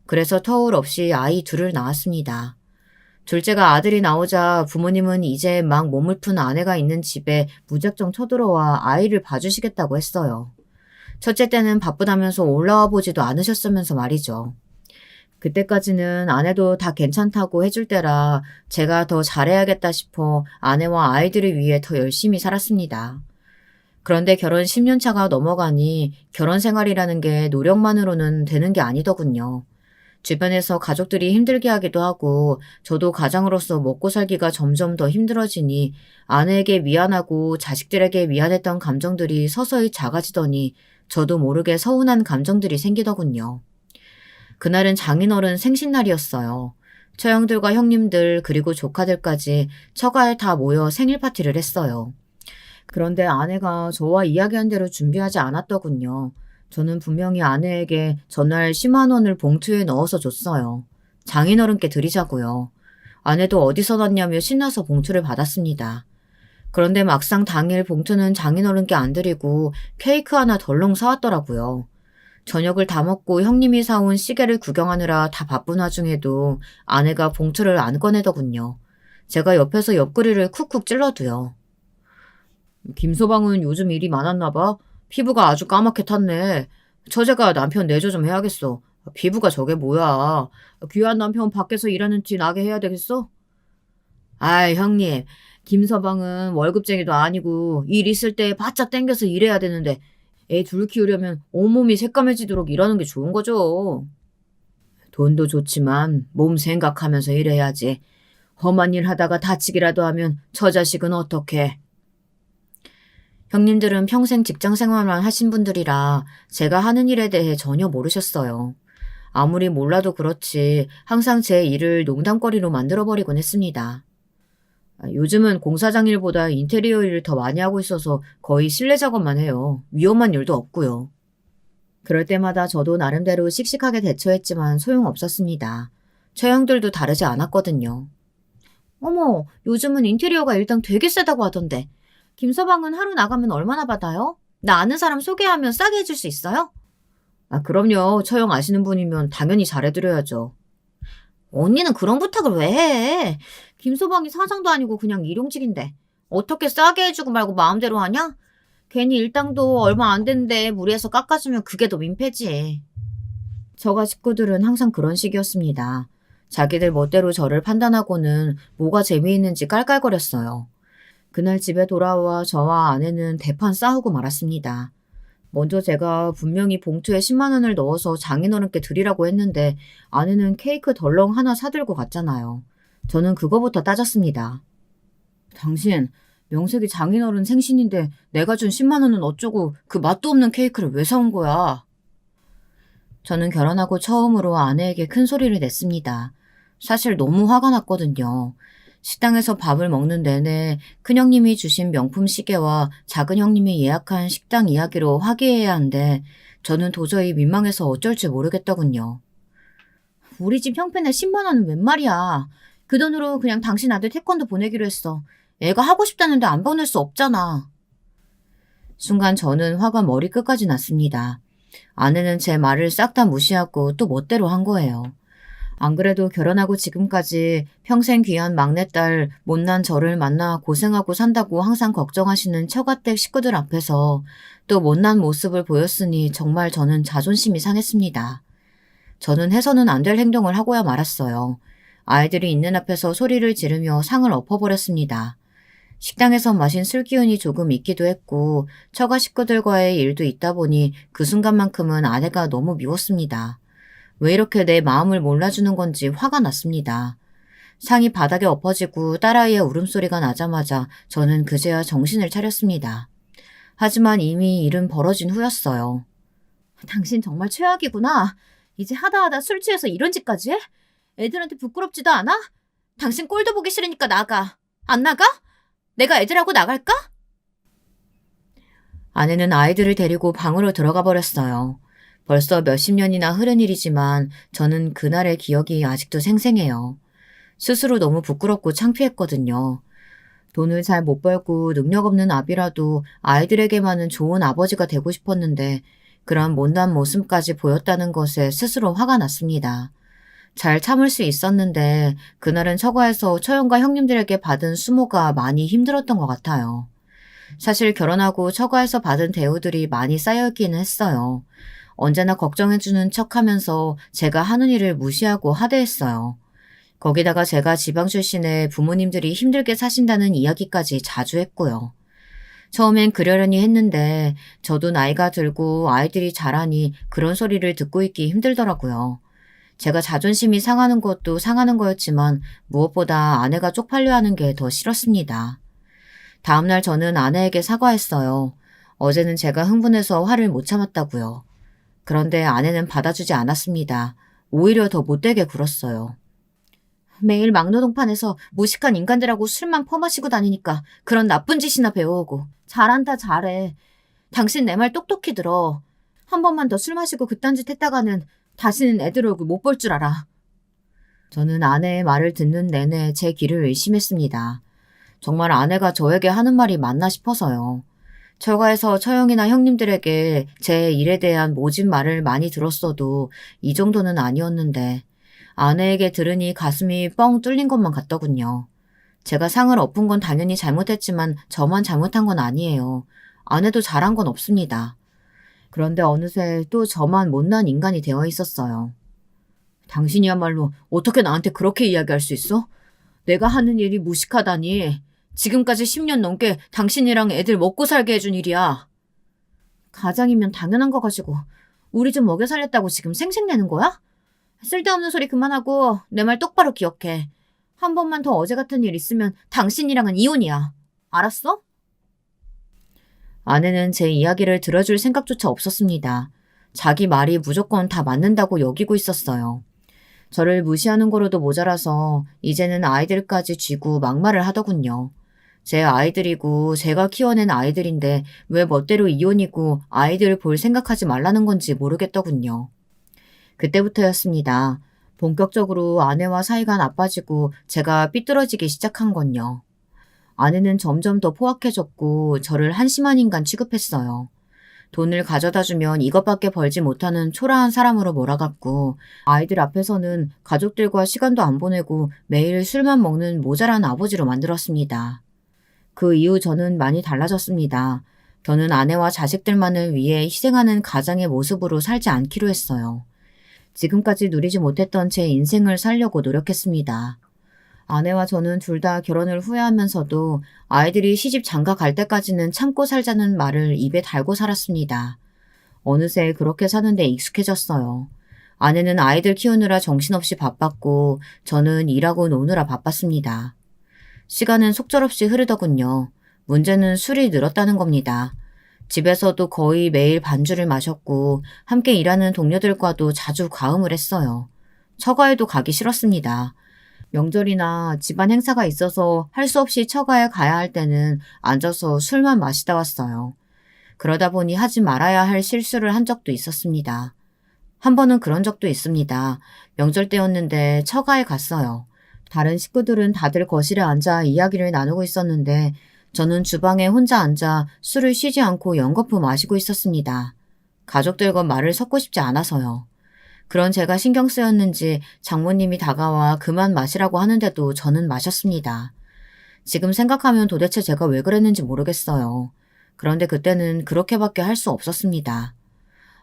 그래서 터울 없이 아이 둘을 낳았습니다. 둘째가 아들이 나오자 부모님은 이제 막 몸을 푼 아내가 있는 집에 무작정 쳐들어와 아이를 봐주시겠다고 했어요. 첫째 때는 바쁘다면서 올라와 보지도 않으셨으면서 말이죠. 그때까지는 아내도 다 괜찮다고 해줄 때라 제가 더 잘해야겠다 싶어 아내와 아이들을 위해 더 열심히 살았습니다. 그런데 결혼 10년 차가 넘어가니 결혼 생활이라는 게 노력만으로는 되는 게 아니더군요. 주변에서 가족들이 힘들게 하기도 하고 저도 가장으로서 먹고 살기가 점점 더 힘들어지니 아내에게 미안하고 자식들에게 미안했던 감정들이 서서히 작아지더니 저도 모르게 서운한 감정들이 생기더군요. 그날은 장인어른 생신날이었어요. 처형들과 형님들 그리고 조카들까지 처가에 다 모여 생일 파티를 했어요. 그런데 아내가 저와 이야기한 대로 준비하지 않았더군요. 저는 분명히 아내에게 전날 10만 원을 봉투에 넣어서 줬어요. 장인어른께 드리자고요. 아내도 어디서 났냐며 신나서 봉투를 받았습니다. 그런데 막상 당일 봉투는 장인어른께 안 드리고 케이크 하나 덜렁 사왔더라고요. 저녁을 다 먹고 형님이 사온 시계를 구경하느라 다 바쁜 와중에도 아내가 봉투를 안 꺼내더군요. 제가 옆에서 옆구리를 쿡쿡 찔러도요. 김서방은 요즘 일이 많았나 봐. 피부가 아주 까맣게 탔네. 처제가 남편 내조 좀 해야겠어. 피부가 저게 뭐야. 귀한 남편 밖에서 일하는 티 나게 해야 되겠어? 아이 형님, 김서방은 월급쟁이도 아니고 일 있을 때 바짝 땡겨서 일해야 되는데 애 둘 키우려면 온몸이 새까매지도록 일하는 게 좋은 거죠. 돈도 좋지만 몸 생각하면서 일해야지. 험한 일 하다가 다치기라도 하면 저 자식은 어떡해. 형님들은 평생 직장 생활만 하신 분들이라 제가 하는 일에 대해 전혀 모르셨어요. 아무리 몰라도 그렇지 항상 제 일을 농담거리로 만들어버리곤 했습니다. 요즘은 공사장 일보다 인테리어 일을 더 많이 하고 있어서 거의 실내 작업만 해요. 위험한 일도 없고요. 그럴 때마다 저도 나름대로 씩씩하게 대처했지만 소용없었습니다. 처형들도 다르지 않았거든요. 어머, 요즘은 인테리어가 일당 되게 세다고 하던데. 김서방은 하루 나가면 얼마나 받아요? 나 아는 사람 소개하면 싸게 해줄 수 있어요? 그럼요. 처형 아시는 분이면 당연히 잘해드려야죠. 언니는 그런 부탁을 왜 해? 김서방이 사장도 아니고 그냥 일용직인데. 어떻게 싸게 해주고 말고 마음대로 하냐? 괜히 일당도 얼마 안 되는데 무리해서 깎아주면 그게 더 민폐지. 저가 식구들은 항상 그런 식이었습니다. 자기들 멋대로 저를 판단하고는 뭐가 재미있는지 깔깔거렸어요. 그날 집에 돌아와 저와 아내는 대판 싸우고 말았습니다. 먼저 제가 분명히 봉투에 10만 원을 넣어서 장인어른께 드리라고 했는데 아내는 케이크 덜렁 하나 사들고 갔잖아요. 저는 그거부터 따졌습니다. 당신, 명색이 장인어른 생신인데 내가 준 10만 원은 어쩌고 그 맛도 없는 케이크를 왜 사온 거야? 저는 결혼하고 처음으로 아내에게 큰 소리를 냈습니다. 사실 너무 화가 났거든요. 식당에서 밥을 먹는 내내 큰형님이 주신 명품 시계와 작은 형님이 예약한 식당 이야기로 화기애애야 한데 저는 도저히 민망해서 어쩔 줄 모르겠더군요. 우리 집 형편에 10만 원은 웬 말이야. 그 돈으로 그냥 당신 아들 태권도 보내기로 했어. 애가 하고 싶다는데 안 보낼 수 없잖아. 순간 저는 화가 머리끝까지 났습니다. 아내는 제 말을 싹 다 무시하고 또 멋대로 한 거예요. 안 그래도 결혼하고 지금까지 평생 귀한 막내딸 못난 저를 만나 고생하고 산다고 항상 걱정하시는 처가댁 식구들 앞에서 또 못난 모습을 보였으니 정말 저는 자존심이 상했습니다. 저는 해서는 안 될 행동을 하고야 말았어요. 아이들이 있는 앞에서 소리를 지르며 상을 엎어버렸습니다. 식당에서 마신 술 기운이 조금 있기도 했고 처가 식구들과의 일도 있다 보니 그 순간만큼은 아내가 너무 미웠습니다. 왜 이렇게 내 마음을 몰라주는 건지 화가 났습니다. 상이 바닥에 엎어지고 딸아이의 울음소리가 나자마자 저는 그제야 정신을 차렸습니다. 하지만 이미 일은 벌어진 후였어요. 당신 정말 최악이구나. 이제 하다 술 취해서 이런 짓까지 해? 애들한테 부끄럽지도 않아? 당신 꼴도 보기 싫으니까 나가. 안 나가? 내가 애들하고 나갈까? 아내는 아이들을 데리고 방으로 들어가 버렸어요. 벌써 몇십 년이나 흐른 일이지만 저는 그날의 기억이 아직도 생생해요. 스스로 너무 부끄럽고 창피했거든요. 돈을 잘 못 벌고 능력 없는 아비라도 아이들에게만은 좋은 아버지가 되고 싶었는데 그런 못난 모습까지 보였다는 것에 스스로 화가 났습니다. 잘 참을 수 있었는데 그날은 처가에서 처형과 형님들에게 받은 수모가 많이 힘들었던 것 같아요. 사실 결혼하고 처가에서 받은 대우들이 많이 쌓여있기는 했어요. 언제나 걱정해주는 척하면서 제가 하는 일을 무시하고 하대했어요. 거기다가 제가 지방 출신의 부모님들이 힘들게 사신다는 이야기까지 자주 했고요. 처음엔 그러려니 했는데 저도 나이가 들고 아이들이 자라니 그런 소리를 듣고 있기 힘들더라고요. 제가 자존심이 상하는 것도 상하는 거였지만 무엇보다 아내가 쪽팔려 하는 게 더 싫었습니다. 다음날 저는 아내에게 사과했어요. 어제는 제가 흥분해서 화를 못 참았다고요. 그런데 아내는 받아주지 않았습니다. 오히려 더 못되게 굴었어요. 매일 막노동판에서 무식한 인간들하고 술만 퍼마시고 다니니까 그런 나쁜 짓이나 배워오고. 잘한다 잘해. 당신 내 말 똑똑히 들어. 한 번만 더 술 마시고 그딴 짓 했다가는 다시는 애들 얼굴 못 볼 줄 알아. 저는 아내의 말을 듣는 내내 제 귀를 의심했습니다. 정말 아내가 저에게 하는 말이 맞나 싶어서요. 처가에서 처형이나 형님들에게 제 일에 대한 모진 말을 많이 들었어도 이 정도는 아니었는데 아내에게 들으니 가슴이 뻥 뚫린 것만 같더군요. 제가 상을 엎은 건 당연히 잘못했지만 저만 잘못한 건 아니에요. 아내도 잘한 건 없습니다. 그런데 어느새 또 저만 못난 인간이 되어 있었어요. 당신이야말로 어떻게 나한테 그렇게 이야기할 수 있어? 내가 하는 일이 무식하다니. 지금까지 10년 넘게 당신이랑 애들 먹고 살게 해준 일이야. 가장이면 당연한 거 가지고 우리 좀 먹여 살렸다고 지금 생색내는 거야? 쓸데없는 소리 그만하고 내 말 똑바로 기억해. 한 번만 더 어제 같은 일 있으면 당신이랑은 이혼이야. 알았어? 아내는 제 이야기를 들어줄 생각조차 없었습니다. 자기 말이 무조건 다 맞는다고 여기고 있었어요. 저를 무시하는 거로도 모자라서 이제는 아이들까지 쥐고 막말을 하더군요. 제 아이들이고 제가 키워낸 아이들인데 왜 멋대로 이혼이고 아이들을 볼 생각하지 말라는 건지 모르겠더군요. 그때부터였습니다. 본격적으로 아내와 사이가 나빠지고 제가 삐뚤어지기 시작한 건요. 아내는 점점 더 포악해졌고 저를 한심한 인간 취급했어요. 돈을 가져다 주면 이것밖에 벌지 못하는 초라한 사람으로 몰아갔고 아이들 앞에서는 가족들과 시간도 안 보내고 매일 술만 먹는 모자란 아버지로 만들었습니다. 그 이후 저는 많이 달라졌습니다. 저는 아내와 자식들만을 위해 희생하는 가장의 모습으로 살지 않기로 했어요. 지금까지 누리지 못했던 제 인생을 살려고 노력했습니다. 아내와 저는 둘 다 결혼을 후회하면서도 아이들이 시집 장가 갈 때까지는 참고 살자는 말을 입에 달고 살았습니다. 어느새 그렇게 사는데 익숙해졌어요. 아내는 아이들 키우느라 정신없이 바빴고 저는 일하고 노느라 바빴습니다. 시간은 속절없이 흐르더군요. 문제는 술이 늘었다는 겁니다. 집에서도 거의 매일 반주를 마셨고 함께 일하는 동료들과도 자주 과음을 했어요. 처가에도 가기 싫었습니다. 명절이나 집안 행사가 있어서 할 수 없이 처가에 가야 할 때는 앉아서 술만 마시다 왔어요. 그러다 보니 하지 말아야 할 실수를 한 적도 있었습니다. 한 번은 그런 적도 있습니다. 명절 때였는데 처가에 갔어요. 다른 식구들은 다들 거실에 앉아 이야기를 나누고 있었는데 저는 주방에 혼자 앉아 술을 쉬지 않고 연거푸 마시고 있었습니다. 가족들과 말을 섞고 싶지 않아서요. 그런 제가 신경 쓰였는지 장모님이 다가와 그만 마시라고 하는데도 저는 마셨습니다. 지금 생각하면 도대체 제가 왜 그랬는지 모르겠어요. 그런데 그때는 그렇게밖에 할 수 없었습니다.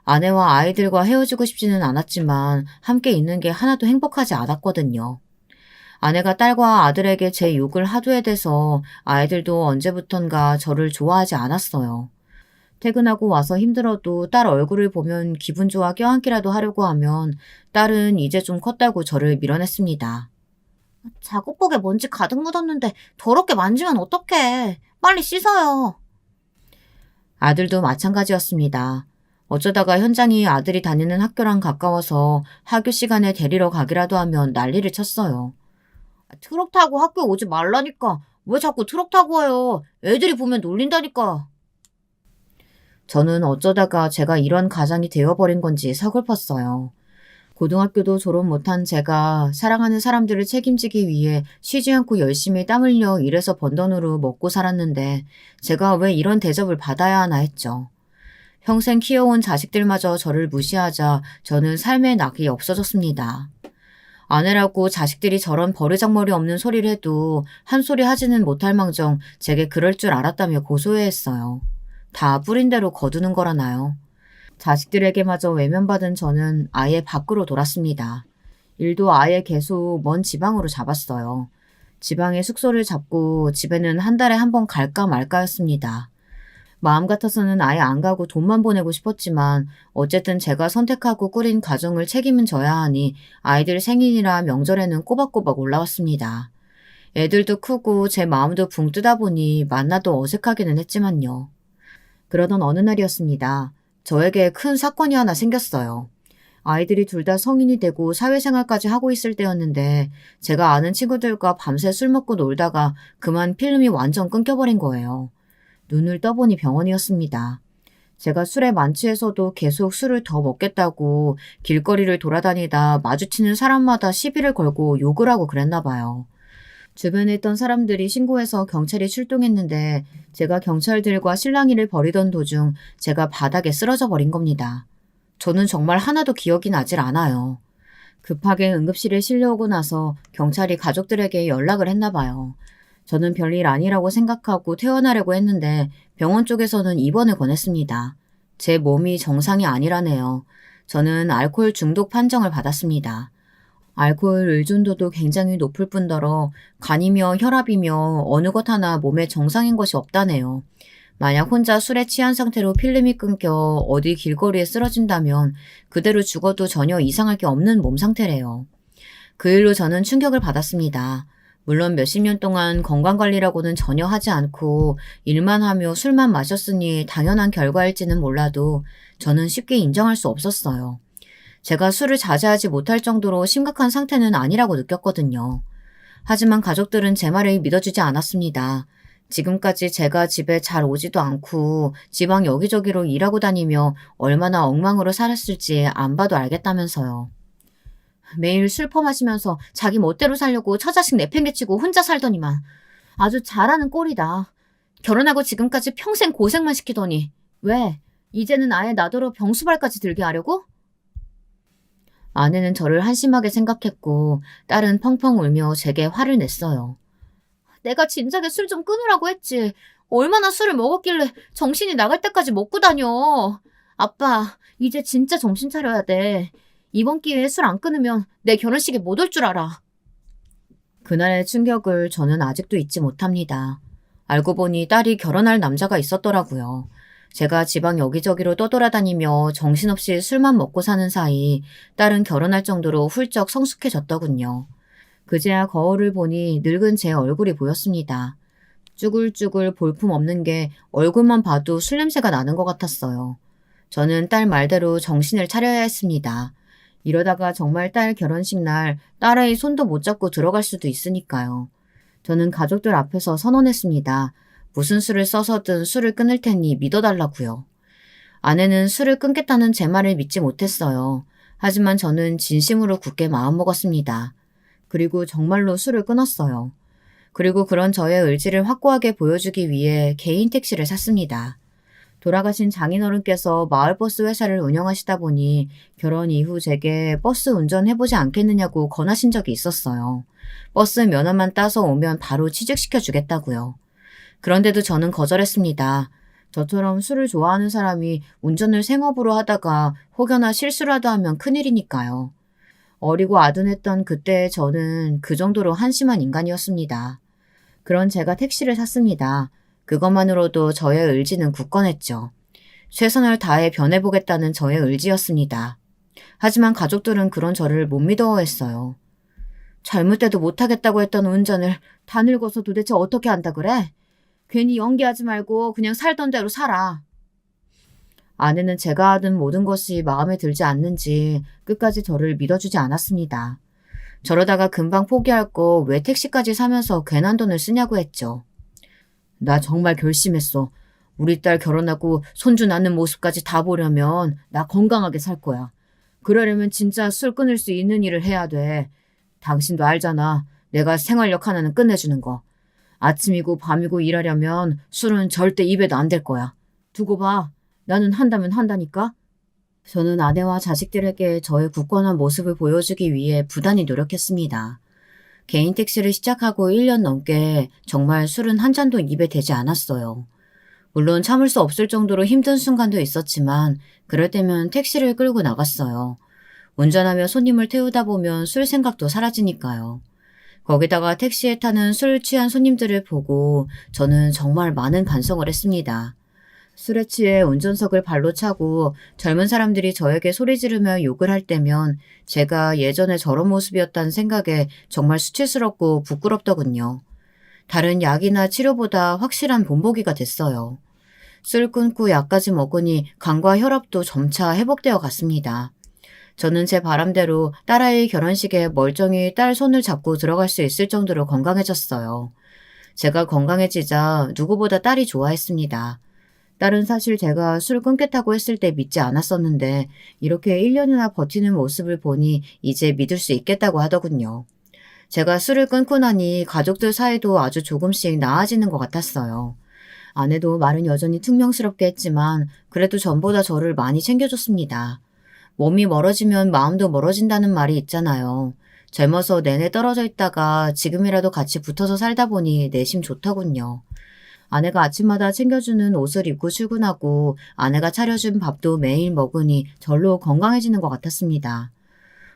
아내와 아이들과 헤어지고 싶지는 않았지만 함께 있는 게 하나도 행복하지 않았거든요. 아내가 딸과 아들에게 제 욕을 하도 해대서 아이들도 언제부턴가 저를 좋아하지 않았어요. 퇴근하고 와서 힘들어도 딸 얼굴을 보면 기분 좋아 껴안기라도 하려고 하면 딸은 이제 좀 컸다고 저를 밀어냈습니다. 작업복에 먼지 가득 묻었는데 더럽게 만지면 어떡해. 빨리 씻어요. 아들도 마찬가지였습니다. 어쩌다가 현장이 아들이 다니는 학교랑 가까워서 학교 시간에 데리러 가기라도 하면 난리를 쳤어요. 트럭 타고 학교 오지 말라니까. 왜 자꾸 트럭 타고 와요? 애들이 보면 놀린다니까. 저는 어쩌다가 제가 이런 가장이 되어버린 건지 서글펐어요. 고등학교도 졸업 못한 제가 사랑하는 사람들을 책임지기 위해 쉬지 않고 열심히 땀 흘려 일해서 번 돈으로 먹고 살았는데 제가 왜 이런 대접을 받아야 하나 했죠. 평생 키워온 자식들마저 저를 무시하자 저는 삶의 낙이 없어졌습니다. 아내라고 자식들이 저런 버르장머리 없는 소리를 해도 한 소리 하지는 못할 망정 제게 그럴 줄 알았다며 고소해했어요. 다 뿌린 대로 거두는 거라나요. 자식들에게마저 외면받은 저는 아예 밖으로 돌았습니다. 일도 아예 계속 먼 지방으로 잡았어요. 지방에 숙소를 잡고 집에는 한 달에 한 번 갈까 말까였습니다. 마음 같아서는 아예 안 가고 돈만 보내고 싶었지만 어쨌든 제가 선택하고 꾸린 가정을 책임은 져야 하니 아이들 생일이나 명절에는 꼬박꼬박 올라왔습니다. 애들도 크고 제 마음도 붕 뜨다 보니 만나도 어색하기는 했지만요. 그러던 어느 날이었습니다. 저에게 큰 사건이 하나 생겼어요. 아이들이 둘 다 성인이 되고 사회생활까지 하고 있을 때였는데 제가 아는 친구들과 밤새 술 먹고 놀다가 그만 필름이 완전 끊겨버린 거예요. 눈을 떠보니 병원이었습니다. 제가 술에 만취해서도 계속 술을 더 먹겠다고 길거리를 돌아다니다 마주치는 사람마다 시비를 걸고 욕을 하고 그랬나 봐요. 주변에 있던 사람들이 신고해서 경찰이 출동했는데 제가 경찰들과 실랑이를 벌이던 도중 제가 바닥에 쓰러져 버린 겁니다. 저는 정말 하나도 기억이 나질 않아요. 급하게 응급실에 실려오고 나서 경찰이 가족들에게 연락을 했나 봐요. 저는 별일 아니라고 생각하고 퇴원하려고 했는데 병원 쪽에서는 입원을 권했습니다. 제 몸이 정상이 아니라네요. 저는 알코올 중독 판정을 받았습니다. 알코올 의존도도 굉장히 높을 뿐더러 간이며 혈압이며 어느 것 하나 몸에 정상인 것이 없다네요. 만약 혼자 술에 취한 상태로 필름이 끊겨 어디 길거리에 쓰러진다면 그대로 죽어도 전혀 이상할 게 없는 몸 상태래요. 그 일로 저는 충격을 받았습니다. 물론 몇십 년 동안 건강관리라고는 전혀 하지 않고 일만 하며 술만 마셨으니 당연한 결과일지는 몰라도 저는 쉽게 인정할 수 없었어요. 제가 술을 자제하지 못할 정도로 심각한 상태는 아니라고 느꼈거든요. 하지만 가족들은 제 말을 믿어주지 않았습니다. 지금까지 제가 집에 잘 오지도 않고 지방 여기저기로 일하고 다니며 얼마나 엉망으로 살았을지 안 봐도 알겠다면서요. 매일 술 퍼마시면서 자기 멋대로 살려고 처자식 내팽개치고 혼자 살더니만 아주 잘하는 꼴이다. 결혼하고 지금까지 평생 고생만 시키더니 왜? 이제는 아예 나더러 병수발까지 들게 하려고? 아내는 저를 한심하게 생각했고 딸은 펑펑 울며 제게 화를 냈어요. 내가 진작에 술 좀 끊으라고 했지. 얼마나 술을 먹었길래 정신이 나갈 때까지 먹고 다녀. 아빠, 이제 진짜 정신 차려야 돼. 이번 기회에 술 안 끊으면 내 결혼식에 못 올 줄 알아. 그날의 충격을 저는 아직도 잊지 못합니다. 알고 보니 딸이 결혼할 남자가 있었더라고요. 제가 지방 여기저기로 떠돌아다니며 정신없이 술만 먹고 사는 사이 딸은 결혼할 정도로 훌쩍 성숙해졌더군요. 그제야 거울을 보니 늙은 제 얼굴이 보였습니다. 쭈글쭈글 볼품 없는 게 얼굴만 봐도 술 냄새가 나는 것 같았어요. 저는 딸 말대로 정신을 차려야 했습니다. 이러다가 정말 딸 결혼식 날 딸의 손도 못 잡고 들어갈 수도 있으니까요. 저는 가족들 앞에서 선언했습니다. 무슨 수를 써서든 술을 끊을 테니 믿어달라고요. 아내는 술을 끊겠다는 제 말을 믿지 못했어요. 하지만 저는 진심으로 굳게 마음먹었습니다. 그리고 정말로 술을 끊었어요. 그리고 그런 저의 의지를 확고하게 보여주기 위해 개인 택시를 샀습니다. 돌아가신 장인어른께서 마을버스 회사를 운영하시다 보니 결혼 이후 제게 버스 운전해보지 않겠느냐고 권하신 적이 있었어요. 버스 면허만 따서 오면 바로 취직시켜주겠다고요. 그런데도 저는 거절했습니다. 저처럼 술을 좋아하는 사람이 운전을 생업으로 하다가 혹여나 실수라도 하면 큰일이니까요. 어리고 아둔했던 그때의 저는 그 정도로 한심한 인간이었습니다. 그런 제가 택시를 탔습니다. 그것만으로도 저의 의지는 굳건했죠. 최선을 다해 변해보겠다는 저의 의지였습니다. 하지만 가족들은 그런 저를 못 믿어했어요. 잘못돼도 못하겠다고 했던 운전을 다 늙어서 도대체 어떻게 한다 그래? 괜히 연기하지 말고 그냥 살던 대로 살아. 아내는 제가 하던 모든 것이 마음에 들지 않는지 끝까지 저를 믿어주지 않았습니다. 저러다가 금방 포기할 거 왜 택시까지 사면서 괜한 돈을 쓰냐고 했죠. 나 정말 결심했어. 우리 딸 결혼하고 손주 낳는 모습까지 다 보려면 나 건강하게 살 거야. 그러려면 진짜 술 끊을 수 있는 일을 해야 돼. 당신도 알잖아. 내가 생활력 하나는 끝내주는 거. 아침이고 밤이고 일하려면 술은 절대 입에도 안 댈 거야. 두고 봐. 나는 한다면 한다니까. 저는 아내와 자식들에게 저의 굳건한 모습을 보여주기 위해 부단히 노력했습니다. 개인 택시를 시작하고 1년 넘게 정말 술은 한 잔도 입에 대지 않았어요. 물론 참을 수 없을 정도로 힘든 순간도 있었지만 그럴 때면 택시를 끌고 나갔어요. 운전하며 손님을 태우다 보면 술 생각도 사라지니까요. 거기다가 택시에 타는 술 취한 손님들을 보고 저는 정말 많은 반성을 했습니다. 술에 취해 운전석을 발로 차고 젊은 사람들이 저에게 소리 지르며 욕을 할 때면 제가 예전에 저런 모습이었다는 생각에 정말 수치스럽고 부끄럽더군요. 다른 약이나 치료보다 확실한 본보기가 됐어요. 술 끊고 약까지 먹으니 간과 혈압도 점차 회복되어 갔습니다. 저는 제 바람대로 딸아이 결혼식에 멀쩡히 딸 손을 잡고 들어갈 수 있을 정도로 건강해졌어요. 제가 건강해지자 누구보다 딸이 좋아했습니다. 딸은 사실 제가 술 끊겠다고 했을 때 믿지 않았었는데 이렇게 1년이나 버티는 모습을 보니 이제 믿을 수 있겠다고 하더군요. 제가 술을 끊고 나니 가족들 사이도 아주 조금씩 나아지는 것 같았어요. 아내도 말은 여전히 퉁명스럽게 했지만 그래도 전보다 저를 많이 챙겨줬습니다. 몸이 멀어지면 마음도 멀어진다는 말이 있잖아요. 젊어서 내내 떨어져 있다가 지금이라도 같이 붙어서 살다 보니 내심 좋더군요. 아내가 아침마다 챙겨주는 옷을 입고 출근하고 아내가 차려준 밥도 매일 먹으니 절로 건강해지는 것 같았습니다.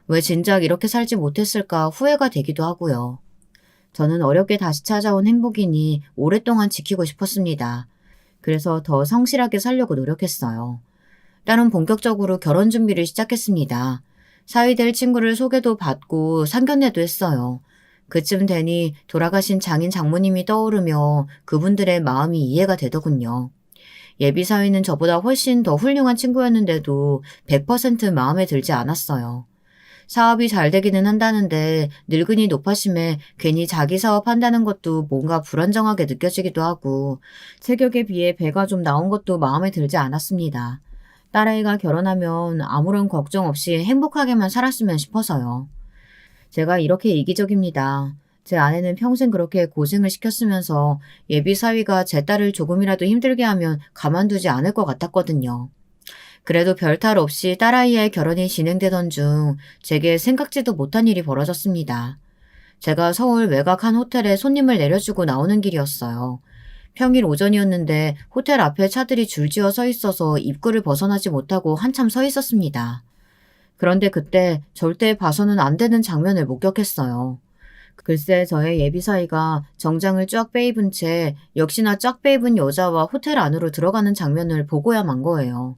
왜 진작 이렇게 살지 못했을까 후회가 되기도 하고요. 저는 어렵게 다시 찾아온 행복이니 오랫동안 지키고 싶었습니다. 그래서 더 성실하게 살려고 노력했어요. 딸은 본격적으로 결혼 준비를 시작했습니다. 사위 될 친구를 소개도 받고 상견례도 했어요. 그쯤 되니 돌아가신 장인 장모님이 떠오르며 그분들의 마음이 이해가 되더군요. 예비 사위는 저보다 훨씬 더 훌륭한 친구였는데도 100% 마음에 들지 않았어요. 사업이 잘 되기는 한다는데 늙은이 높아심에 괜히 자기 사업 한다는 것도 뭔가 불안정하게 느껴지기도 하고 체격에 비해 배가 좀 나온 것도 마음에 들지 않았습니다. 딸아이가 결혼하면 아무런 걱정 없이 행복하게만 살았으면 싶어서요. 제가 이렇게 이기적입니다. 제 아내는 평생 그렇게 고생을 시켰으면서 예비 사위가 제 딸을 조금이라도 힘들게 하면 가만두지 않을 것 같았거든요. 그래도 별탈 없이 딸아이의 결혼이 진행되던 중 제게 생각지도 못한 일이 벌어졌습니다. 제가 서울 외곽 한 호텔에 손님을 내려주고 나오는 길이었어요. 평일 오전이었는데 호텔 앞에 차들이 줄지어 서 있어서 입구를 벗어나지 못하고 한참 서 있었습니다. 그런데 그때 절대 봐서는 안 되는 장면을 목격했어요. 글쎄 저의 예비사위가 정장을 쫙 빼입은 채 역시나 쫙 빼입은 여자와 호텔 안으로 들어가는 장면을 보고야 만 거예요.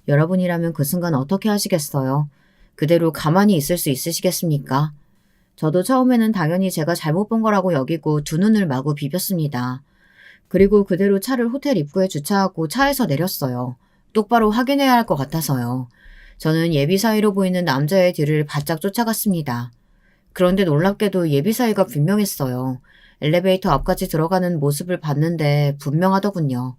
여러분이라면 그 순간 어떻게 하시겠어요? 그대로 가만히 있을 수 있으시겠습니까? 저도 처음에는 당연히 제가 잘못 본 거라고 여기고 두 눈을 마구 비볐습니다. 그리고 그대로 차를 호텔 입구에 주차하고 차에서 내렸어요. 똑바로 확인해야 할 것 같아서요. 저는 예비사위로 보이는 남자의 뒤를 바짝 쫓아갔습니다. 그런데 놀랍게도 예비사위가 분명했어요. 엘리베이터 앞까지 들어가는 모습을 봤는데 분명하더군요.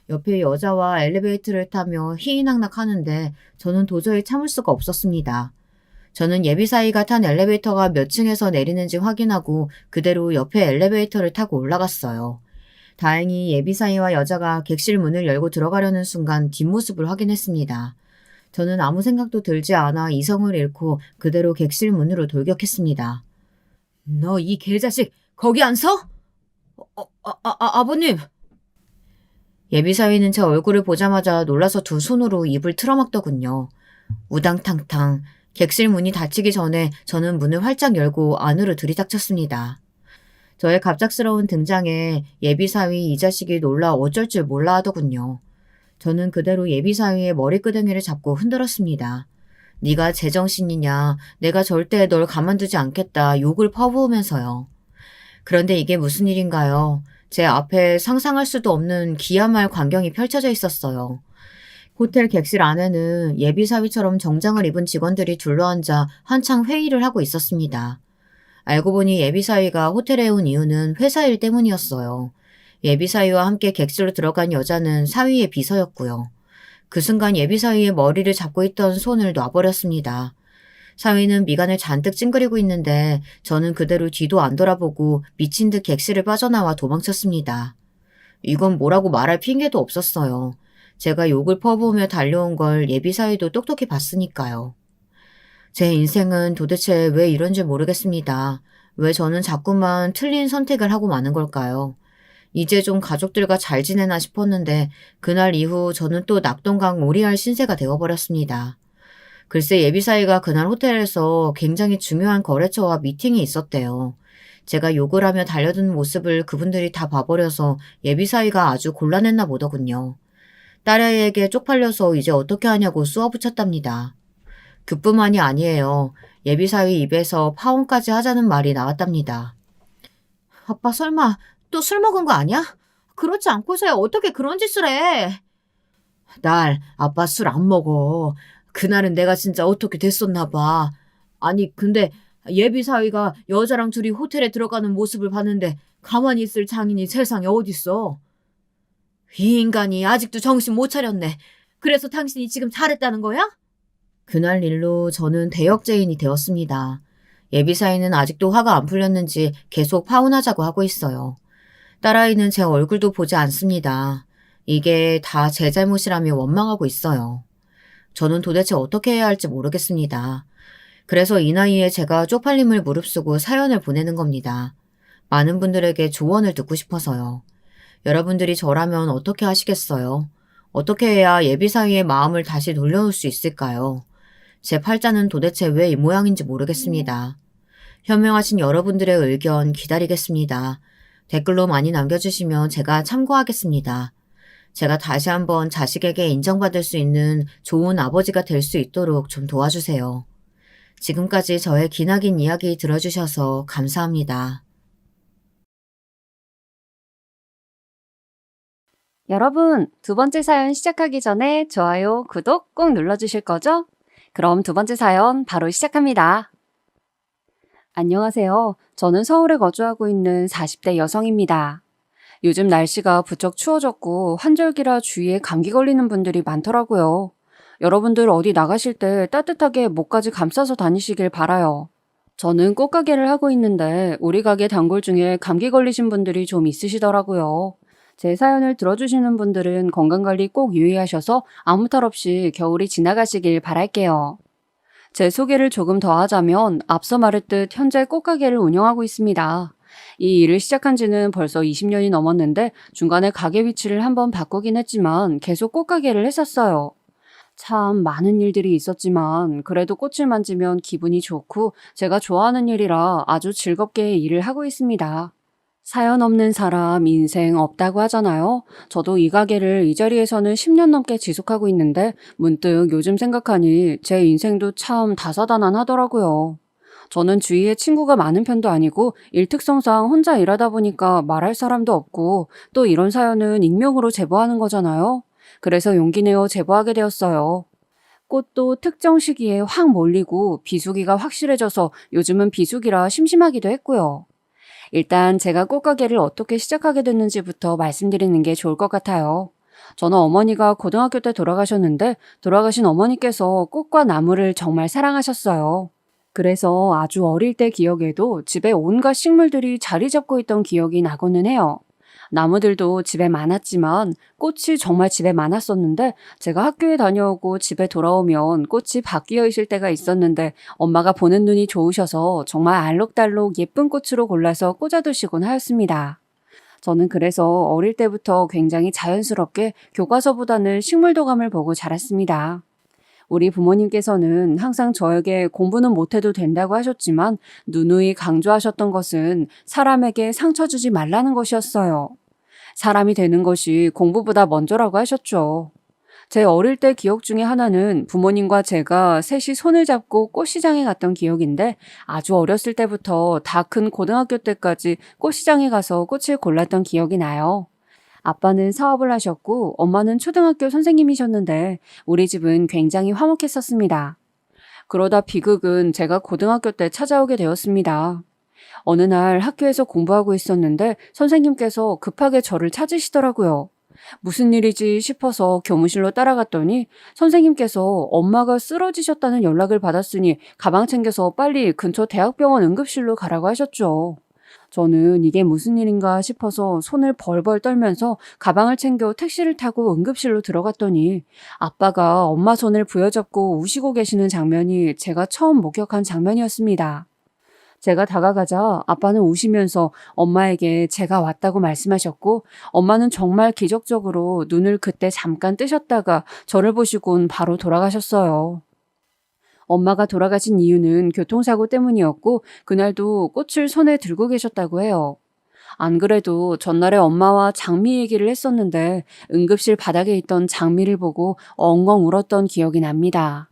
옆에 여자와 엘리베이터를 타며 희희낙낙 하는데 저는 도저히 참을 수가 없었습니다. 저는 예비사위가 탄 엘리베이터가 몇 층에서 내리는지 확인하고 그대로 옆에 엘리베이터를 타고 올라갔어요. 다행히 예비사위와 여자가 객실 문을 열고 들어가려는 순간 뒷모습을 확인했습니다. 저는 아무 생각도 들지 않아 이성을 잃고 그대로 객실 문으로 돌격했습니다. 너 이 개자식 거기 안 서? 아버님! 예비사위는 제 얼굴을 보자마자 놀라서 두 손으로 입을 틀어막더군요. 우당탕탕 객실 문이 닫히기 전에 저는 문을 활짝 열고 안으로 들이닥쳤습니다. 저의 갑작스러운 등장에 예비사위 이 자식이 놀라 어쩔 줄 몰라 하더군요. 저는 그대로 예비사위의 머리끄댕이를 잡고 흔들었습니다. 네가 제정신이냐, 내가 절대 널 가만두지 않겠다 욕을 퍼부으면서요. 그런데 이게 무슨 일인가요? 제 앞에 상상할 수도 없는 기야말 광경이 펼쳐져 있었어요. 호텔 객실 안에는 예비사위처럼 정장을 입은 직원들이 둘러앉아 한창 회의를 하고 있었습니다. 알고 보니 예비사위가 호텔에 온 이유는 회사 일 때문이었어요. 예비사위와 함께 객실로 들어간 여자는 사위의 비서였고요. 그 순간 예비사위의 머리를 잡고 있던 손을 놔버렸습니다. 사위는 미간을 잔뜩 찡그리고 있는데 저는 그대로 뒤도 안 돌아보고 미친 듯 객실을 빠져나와 도망쳤습니다. 이건 뭐라고 말할 핑계도 없었어요. 제가 욕을 퍼부으며 달려온 걸 예비사위도 똑똑히 봤으니까요. 제 인생은 도대체 왜 이런지 모르겠습니다. 왜 저는 자꾸만 틀린 선택을 하고 마는 걸까요? 이제 좀 가족들과 잘 지내나 싶었는데 그날 이후 저는 또 낙동강 오리알 신세가 되어버렸습니다. 글쎄 예비사위가 그날 호텔에서 굉장히 중요한 거래처와 미팅이 있었대요. 제가 욕을 하며 달려드는 모습을 그분들이 다 봐버려서 예비사위가 아주 곤란했나 보더군요. 딸아이에게 쪽팔려서 이제 어떻게 하냐고 쏘아붙였답니다. 그뿐만이 아니에요. 예비사위 입에서 파혼까지 하자는 말이 나왔답니다. 아빠 설마 또 술 먹은 거 아니야? 그렇지 않고서야 어떻게 그런 짓을 해? 딸, 아빠 술 안 먹어. 그날은 내가 진짜 어떻게 됐었나 봐. 아니 근데 예비사위가 여자랑 둘이 호텔에 들어가는 모습을 봤는데 가만히 있을 장인이 세상에 어딨어. 이 인간이 아직도 정신 못 차렸네. 그래서 당신이 지금 잘했다는 거야? 그날 일로 저는 대역죄인이 되었습니다. 예비사위는 아직도 화가 안 풀렸는지 계속 파혼하자고 하고 있어요. 딸아이는 제 얼굴도 보지 않습니다. 이게 다 제 잘못이라며 원망하고 있어요. 저는 도대체 어떻게 해야 할지 모르겠습니다. 그래서 이 나이에 제가 쪽팔림을 무릅쓰고 사연을 보내는 겁니다. 많은 분들에게 조언을 듣고 싶어서요. 여러분들이 저라면 어떻게 하시겠어요? 어떻게 해야 예비사위의 마음을 다시 돌려놓을 수 있을까요? 제 팔자는 도대체 왜 이 모양인지 모르겠습니다. 현명하신 여러분들의 의견 기다리겠습니다. 댓글로 많이 남겨주시면 제가 참고하겠습니다. 제가 다시 한번 자식에게 인정받을 수 있는 좋은 아버지가 될 수 있도록 좀 도와주세요. 지금까지 저의 기나긴 이야기 들어주셔서 감사합니다. 여러분, 두 번째 사연 시작하기 전에 좋아요, 구독 꼭 눌러주실 거죠? 그럼 두 번째 사연 바로 시작합니다. 안녕하세요. 저는 서울에 거주하고 있는 40대 여성입니다. 요즘 날씨가 부쩍 추워졌고 환절기라 주위에 감기 걸리는 분들이 많더라고요. 여러분들 어디 나가실 때 따뜻하게 목까지 감싸서 다니시길 바라요. 저는 꽃가게를 하고 있는데 우리 가게 단골 중에 감기 걸리신 분들이 좀 있으시더라고요. 제 사연을 들어주시는 분들은 건강관리 꼭 유의하셔서 아무 탈 없이 겨울이 지나가시길 바랄게요. 제 소개를 조금 더 하자면 앞서 말했듯 현재 꽃가게를 운영하고 있습니다. 이 일을 시작한 지는 벌써 20년이 넘었는데 중간에 가게 위치를 한번 바꾸긴 했지만 계속 꽃가게를 했었어요. 참 많은 일들이 있었지만 그래도 꽃을 만지면 기분이 좋고 제가 좋아하는 일이라 아주 즐겁게 일을 하고 있습니다. 사연 없는 사람 인생 없다고 하잖아요. 저도 이 가게를 이 자리에서는 10년 넘게 지속하고 있는데 문득 요즘 생각하니 제 인생도 참 다사다난하더라고요. 저는 주위에 친구가 많은 편도 아니고 일 특성상 혼자 일하다 보니까 말할 사람도 없고 또 이런 사연은 익명으로 제보하는 거잖아요. 그래서 용기 내어 제보하게 되었어요. 꽃도 특정 시기에 확 몰리고 비수기가 확실해져서 요즘은 비수기라 심심하기도 했고요. 일단 제가 꽃가게를 어떻게 시작하게 됐는지부터 말씀드리는 게 좋을 것 같아요. 저는 어머니가 고등학교 때 돌아가셨는데 돌아가신 어머니께서 꽃과 나무를 정말 사랑하셨어요. 그래서 아주 어릴 때 기억에도 집에 온갖 식물들이 자리 잡고 있던 기억이 나고는 해요. 나무들도 집에 많았지만 꽃이 정말 집에 많았었는데 제가 학교에 다녀오고 집에 돌아오면 꽃이 바뀌어 있을 때가 있었는데 엄마가 보는 눈이 좋으셔서 정말 알록달록 예쁜 꽃으로 골라서 꽂아두시곤 하였습니다. 저는 그래서 어릴 때부터 굉장히 자연스럽게 교과서보다는 식물도감을 보고 자랐습니다. 우리 부모님께서는 항상 저에게 공부는 못해도 된다고 하셨지만 누누이 강조하셨던 것은 사람에게 상처 주지 말라는 것이었어요. 사람이 되는 것이 공부보다 먼저라고 하셨죠. 제 어릴 때 기억 중에 하나는 부모님과 제가 셋이 손을 잡고 꽃시장에 갔던 기억인데 아주 어렸을 때부터 다 큰 고등학교 때까지 꽃시장에 가서 꽃을 골랐던 기억이 나요. 아빠는 사업을 하셨고 엄마는 초등학교 선생님이셨는데 우리 집은 굉장히 화목했었습니다. 그러다 비극은 제가 고등학교 때 찾아오게 되었습니다. 어느 날 학교에서 공부하고 있었는데 선생님께서 급하게 저를 찾으시더라고요. 무슨 일이지 싶어서 교무실로 따라갔더니 선생님께서 엄마가 쓰러지셨다는 연락을 받았으니 가방 챙겨서 빨리 근처 대학병원 응급실로 가라고 하셨죠. 저는 이게 무슨 일인가 싶어서 손을 벌벌 떨면서 가방을 챙겨 택시를 타고 응급실로 들어갔더니 아빠가 엄마 손을 부여잡고 우시고 계시는 장면이 제가 처음 목격한 장면이었습니다. 제가 다가가자 아빠는 우시면서 엄마에게 제가 왔다고 말씀하셨고 엄마는 정말 기적적으로 눈을 그때 잠깐 뜨셨다가 저를 보시곤 바로 돌아가셨어요. 엄마가 돌아가신 이유는 교통사고 때문이었고 그날도 꽃을 손에 들고 계셨다고 해요. 안 그래도 전날에 엄마와 장미 얘기를 했었는데 응급실 바닥에 있던 장미를 보고 엉엉 울었던 기억이 납니다.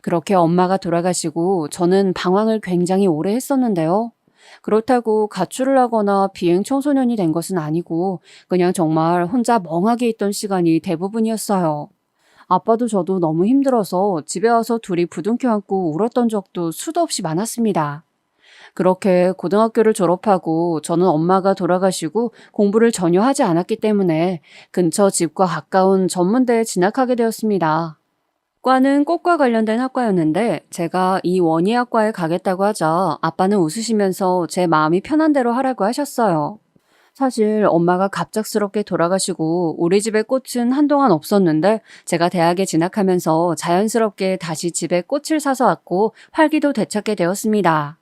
그렇게 엄마가 돌아가시고 저는 방황을 굉장히 오래 했었는데요. 그렇다고 가출을 하거나 비행 청소년이 된 것은 아니고 그냥 정말 혼자 멍하게 있던 시간이 대부분이었어요. 아빠도 저도 너무 힘들어서 집에 와서 둘이 부둥켜 안고 울었던 적도 수도 없이 많았습니다. 그렇게 고등학교를 졸업하고 저는 엄마가 돌아가시고 공부를 전혀 하지 않았기 때문에 근처 집과 가까운 전문대에 진학하게 되었습니다. 과는 꽃과 관련된 학과였는데 제가 이 원예학과에 가겠다고 하자 아빠는 웃으시면서 제 마음이 편한 대로 하라고 하셨어요. 사실 엄마가 갑작스럽게 돌아가시고 우리 집에 꽃은 한동안 없었는데 제가 대학에 진학하면서 자연스럽게 다시 집에 꽃을 사서 왔고 활기도 되찾게 되었습니다.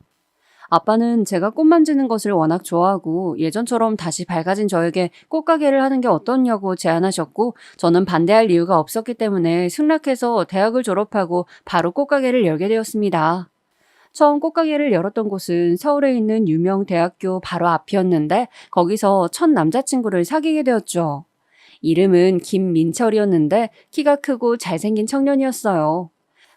아빠는 제가 꽃 만지는 것을 워낙 좋아하고 예전처럼 다시 밝아진 저에게 꽃가게를 하는 게 어떻냐고 제안하셨고 저는 반대할 이유가 없었기 때문에 승낙해서 대학을 졸업하고 바로 꽃가게를 열게 되었습니다. 처음 꽃가게를 열었던 곳은 서울에 있는 유명 대학교 바로 앞이었는데 거기서 첫 남자친구를 사귀게 되었죠. 이름은 김민철이었는데 키가 크고 잘생긴 청년이었어요.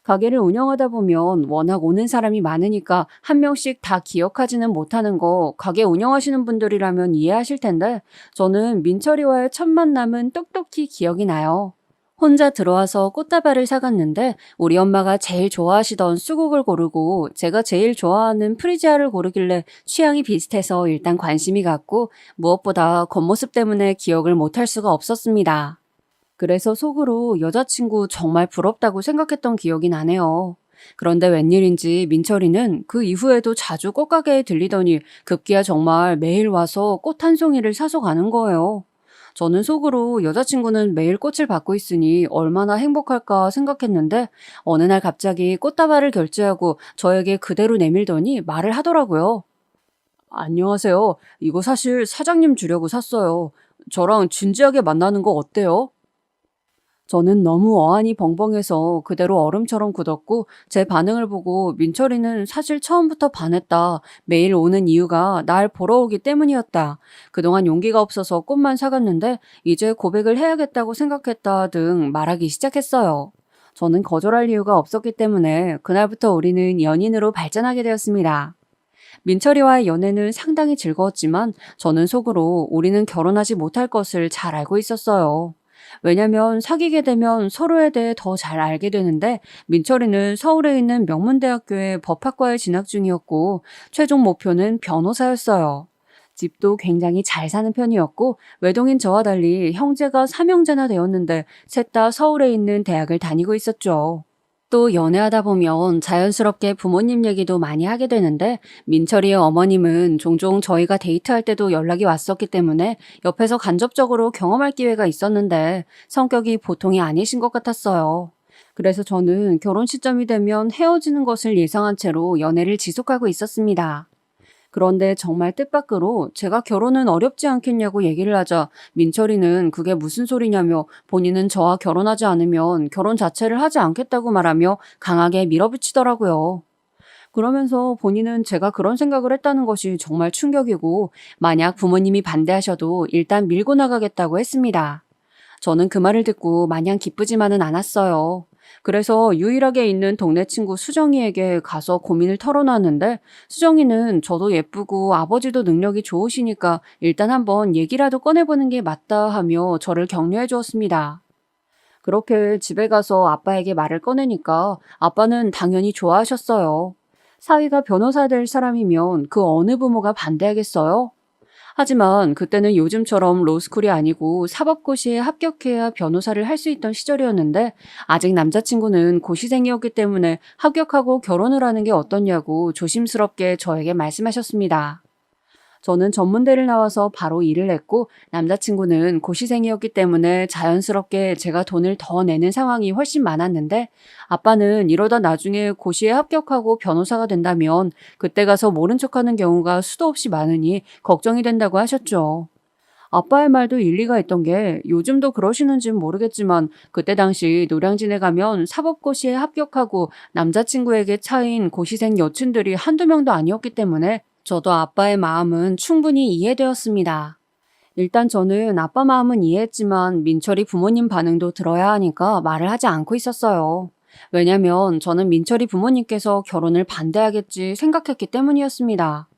가게를 운영하다 보면 워낙 오는 사람이 많으니까 한 명씩 다 기억하지는 못하는 거 가게 운영하시는 분들이라면 이해하실 텐데 저는 민철이와의 첫 만남은 똑똑히 기억이 나요. 혼자 들어와서 꽃다발을 사갔는데 우리 엄마가 제일 좋아하시던 수국을 고르고 제가 제일 좋아하는 프리지아를 고르길래 취향이 비슷해서 일단 관심이 갔고 무엇보다 겉모습 때문에 기억을 못할 수가 없었습니다. 그래서 속으로 여자친구 정말 부럽다고 생각했던 기억이 나네요. 그런데 웬일인지 민철이는 그 이후에도 자주 꽃가게에 들리더니 급기야 정말 매일 와서 꽃 한 송이를 사서 가는 거예요. 저는 속으로 여자친구는 매일 꽃을 받고 있으니 얼마나 행복할까 생각했는데 어느 날 갑자기 꽃다발을 결제하고 저에게 그대로 내밀더니 말을 하더라고요. 안녕하세요. 이거 사실 사장님 주려고 샀어요. 저랑 진지하게 만나는 거 어때요? 저는 너무 어안이 벙벙해서 그대로 얼음처럼 굳었고 제 반응을 보고 민철이는 사실 처음부터 반했다. 매일 오는 이유가 날 보러 오기 때문이었다. 그동안 용기가 없어서 꽃만 사갔는데 이제 고백을 해야겠다고 생각했다 등 말하기 시작했어요. 저는 거절할 이유가 없었기 때문에 그날부터 우리는 연인으로 발전하게 되었습니다. 민철이와의 연애는 상당히 즐거웠지만 저는 속으로 우리는 결혼하지 못할 것을 잘 알고 있었어요. 왜냐면 사귀게 되면 서로에 대해 더 잘 알게 되는데 민철이는 서울에 있는 명문대학교의 법학과에 진학 중이었고 최종 목표는 변호사였어요. 집도 굉장히 잘 사는 편이었고 외동인 저와 달리 형제가 3형제나 되었는데 셋 다 서울에 있는 대학을 다니고 있었죠. 또 연애하다 보면 자연스럽게 부모님 얘기도 많이 하게 되는데 민철이의 어머님은 종종 저희가 데이트할 때도 연락이 왔었기 때문에 옆에서 간접적으로 경험할 기회가 있었는데 성격이 보통이 아니신 것 같았어요. 그래서 저는 결혼 시점이 되면 헤어지는 것을 예상한 채로 연애를 지속하고 있었습니다. 그런데 정말 뜻밖으로 제가 결혼은 어렵지 않겠냐고 얘기를 하자 민철이는 그게 무슨 소리냐며 본인은 저와 결혼하지 않으면 결혼 자체를 하지 않겠다고 말하며 강하게 밀어붙이더라고요. 그러면서 본인은 제가 그런 생각을 했다는 것이 정말 충격이고 만약 부모님이 반대하셔도 일단 밀고 나가겠다고 했습니다. 저는 그 말을 듣고 마냥 기쁘지만은 않았어요. 그래서 유일하게 있는 동네 친구 수정이에게 가서 고민을 털어놨는데 수정이는 저도 예쁘고 아버지도 능력이 좋으시니까 일단 한번 얘기라도 꺼내보는 게 맞다 하며 저를 격려해 주었습니다. 그렇게 집에 가서 아빠에게 말을 꺼내니까 아빠는 당연히 좋아하셨어요. 사위가 변호사 될 사람이면 그 어느 부모가 반대하겠어요? 하지만 그때는 요즘처럼 로스쿨이 아니고 사법고시에 합격해야 변호사를 할 수 있던 시절이었는데 아직 남자친구는 고시생이었기 때문에 합격하고 결혼을 하는 게 어떻냐고 조심스럽게 저에게 말씀하셨습니다. 저는 전문대를 나와서 바로 일을 했고 남자친구는 고시생이었기 때문에 자연스럽게 제가 돈을 더 내는 상황이 훨씬 많았는데 아빠는 이러다 나중에 고시에 합격하고 변호사가 된다면 그때 가서 모른 척하는 경우가 수도 없이 많으니 걱정이 된다고 하셨죠. 아빠의 말도 일리가 있던 게 요즘도 그러시는지는 모르겠지만 그때 당시 노량진에 가면 사법고시에 합격하고 남자친구에게 차인 고시생 여친들이 한두 명도 아니었기 때문에 저도 아빠의 마음은 충분히 이해되었습니다. 일단 저는 아빠 마음은 이해했지만 민철이 부모님 반응도 들어야 하니까 말을 하지 않고 있었어요. 왜냐면 저는 민철이 부모님께서 결혼을 반대하겠지 생각했기 때문이었습니다.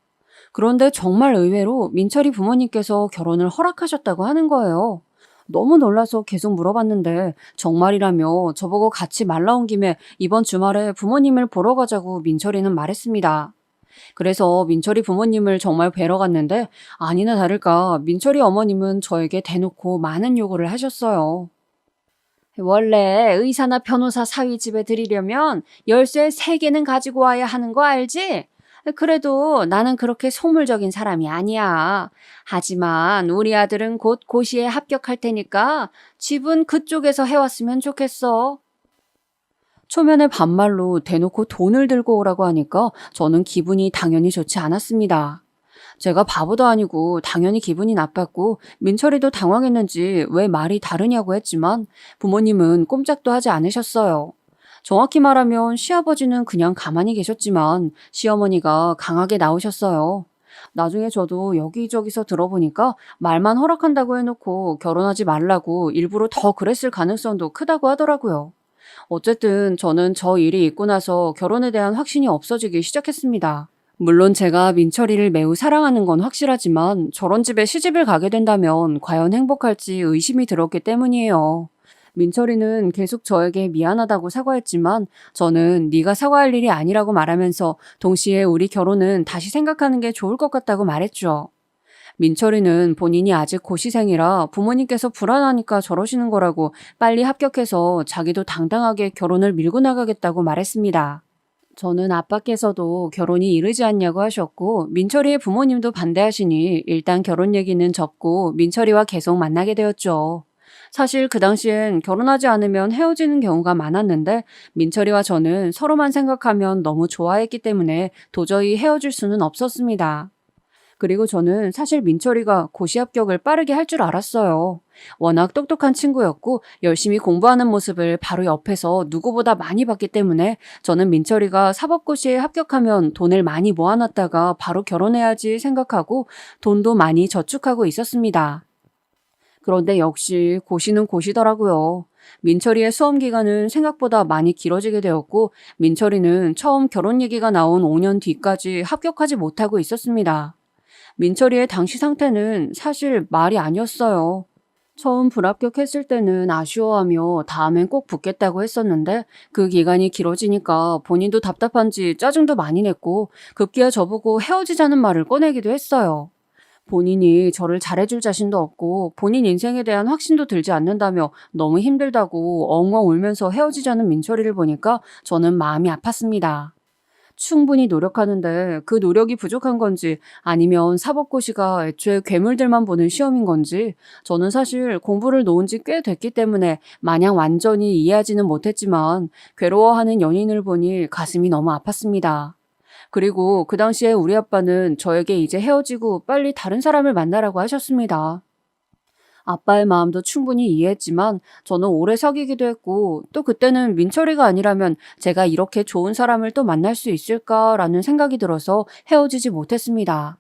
그런데 정말 의외로 민철이 부모님께서 결혼을 허락하셨다고 하는 거예요. 너무 놀라서 계속 물어봤는데 정말이라며 저보고 같이 말 나온 김에 이번 주말에 부모님을 보러 가자고 민철이는 말했습니다. 그래서 민철이 부모님을 정말 뵈러 갔는데 아니나 다를까 민철이 어머님은 저에게 대놓고 많은 요구를 하셨어요. 원래 의사나 변호사 사위 집에 들이려면 열쇠 3개는 가지고 와야 하는 거 알지? 그래도 나는 그렇게 속물적인 사람이 아니야. 하지만 우리 아들은 곧 고시에 합격할 테니까 집은 그쪽에서 해왔으면 좋겠어. 초면에 반말로 대놓고 돈을 들고 오라고 하니까 저는 기분이 당연히 좋지 않았습니다. 제가 바보도 아니고 당연히 기분이 나빴고 민철이도 당황했는지 왜 말이 다르냐고 했지만 부모님은 꼼짝도 하지 않으셨어요. 정확히 말하면 시아버지는 그냥 가만히 계셨지만 시어머니가 강하게 나오셨어요. 나중에 저도 여기저기서 들어보니까 말만 허락한다고 해놓고 결혼하지 말라고 일부러 더 그랬을 가능성도 크다고 하더라고요. 어쨌든 저는 저 일이 있고 나서 결혼에 대한 확신이 없어지기 시작했습니다. 물론 제가 민철이를 매우 사랑하는 건 확실하지만 저런 집에 시집을 가게 된다면 과연 행복할지 의심이 들었기 때문이에요. 민철이는 계속 저에게 미안하다고 사과했지만 저는 네가 사과할 일이 아니라고 말하면서 동시에 우리 결혼은 다시 생각하는 게 좋을 것 같다고 말했죠. 민철이는 본인이 아직 고시생이라 부모님께서 불안하니까 저러시는 거라고 빨리 합격해서 자기도 당당하게 결혼을 밀고 나가겠다고 말했습니다. 저는 아빠께서도 결혼이 이르지 않냐고 하셨고 민철이의 부모님도 반대하시니 일단 결혼 얘기는 접고 민철이와 계속 만나게 되었죠. 사실 그 당시엔 결혼하지 않으면 헤어지는 경우가 많았는데 민철이와 저는 서로만 생각하면 너무 좋아했기 때문에 도저히 헤어질 수는 없었습니다. 그리고 저는 사실 민철이가 고시 합격을 빠르게 할 줄 알았어요. 워낙 똑똑한 친구였고 열심히 공부하는 모습을 바로 옆에서 누구보다 많이 봤기 때문에 저는 민철이가 사법고시에 합격하면 돈을 많이 모아놨다가 바로 결혼해야지 생각하고 돈도 많이 저축하고 있었습니다. 그런데 역시 고시는 고시더라고요. 민철이의 수험 기간은 생각보다 많이 길어지게 되었고 민철이는 처음 결혼 얘기가 나온 5년 뒤까지 합격하지 못하고 있었습니다. 민철이의 당시 상태는 사실 말이 아니었어요. 처음 불합격했을 때는 아쉬워하며 다음엔 꼭 붙겠다고 했었는데 그 기간이 길어지니까 본인도 답답한지 짜증도 많이 냈고 급기야 저보고 헤어지자는 말을 꺼내기도 했어요. 본인이 저를 잘해줄 자신도 없고 본인 인생에 대한 확신도 들지 않는다며 너무 힘들다고 엉엉 울면서 헤어지자는 민철이를 보니까 저는 마음이 아팠습니다. 충분히 노력하는데 그 노력이 부족한 건지 아니면 사법고시가 애초에 괴물들만 보는 시험인 건지 저는 사실 공부를 놓은 지 꽤 됐기 때문에 마냥 완전히 이해하지는 못했지만 괴로워하는 연인을 보니 가슴이 너무 아팠습니다. 그리고 그 당시에 우리 아빠는 저에게 이제 헤어지고 빨리 다른 사람을 만나라고 하셨습니다. 아빠의 마음도 충분히 이해했지만 저는 오래 사귀기도 했고 또 그때는 민철이가 아니라면 제가 이렇게 좋은 사람을 또 만날 수 있을까라는 생각이 들어서 헤어지지 못했습니다.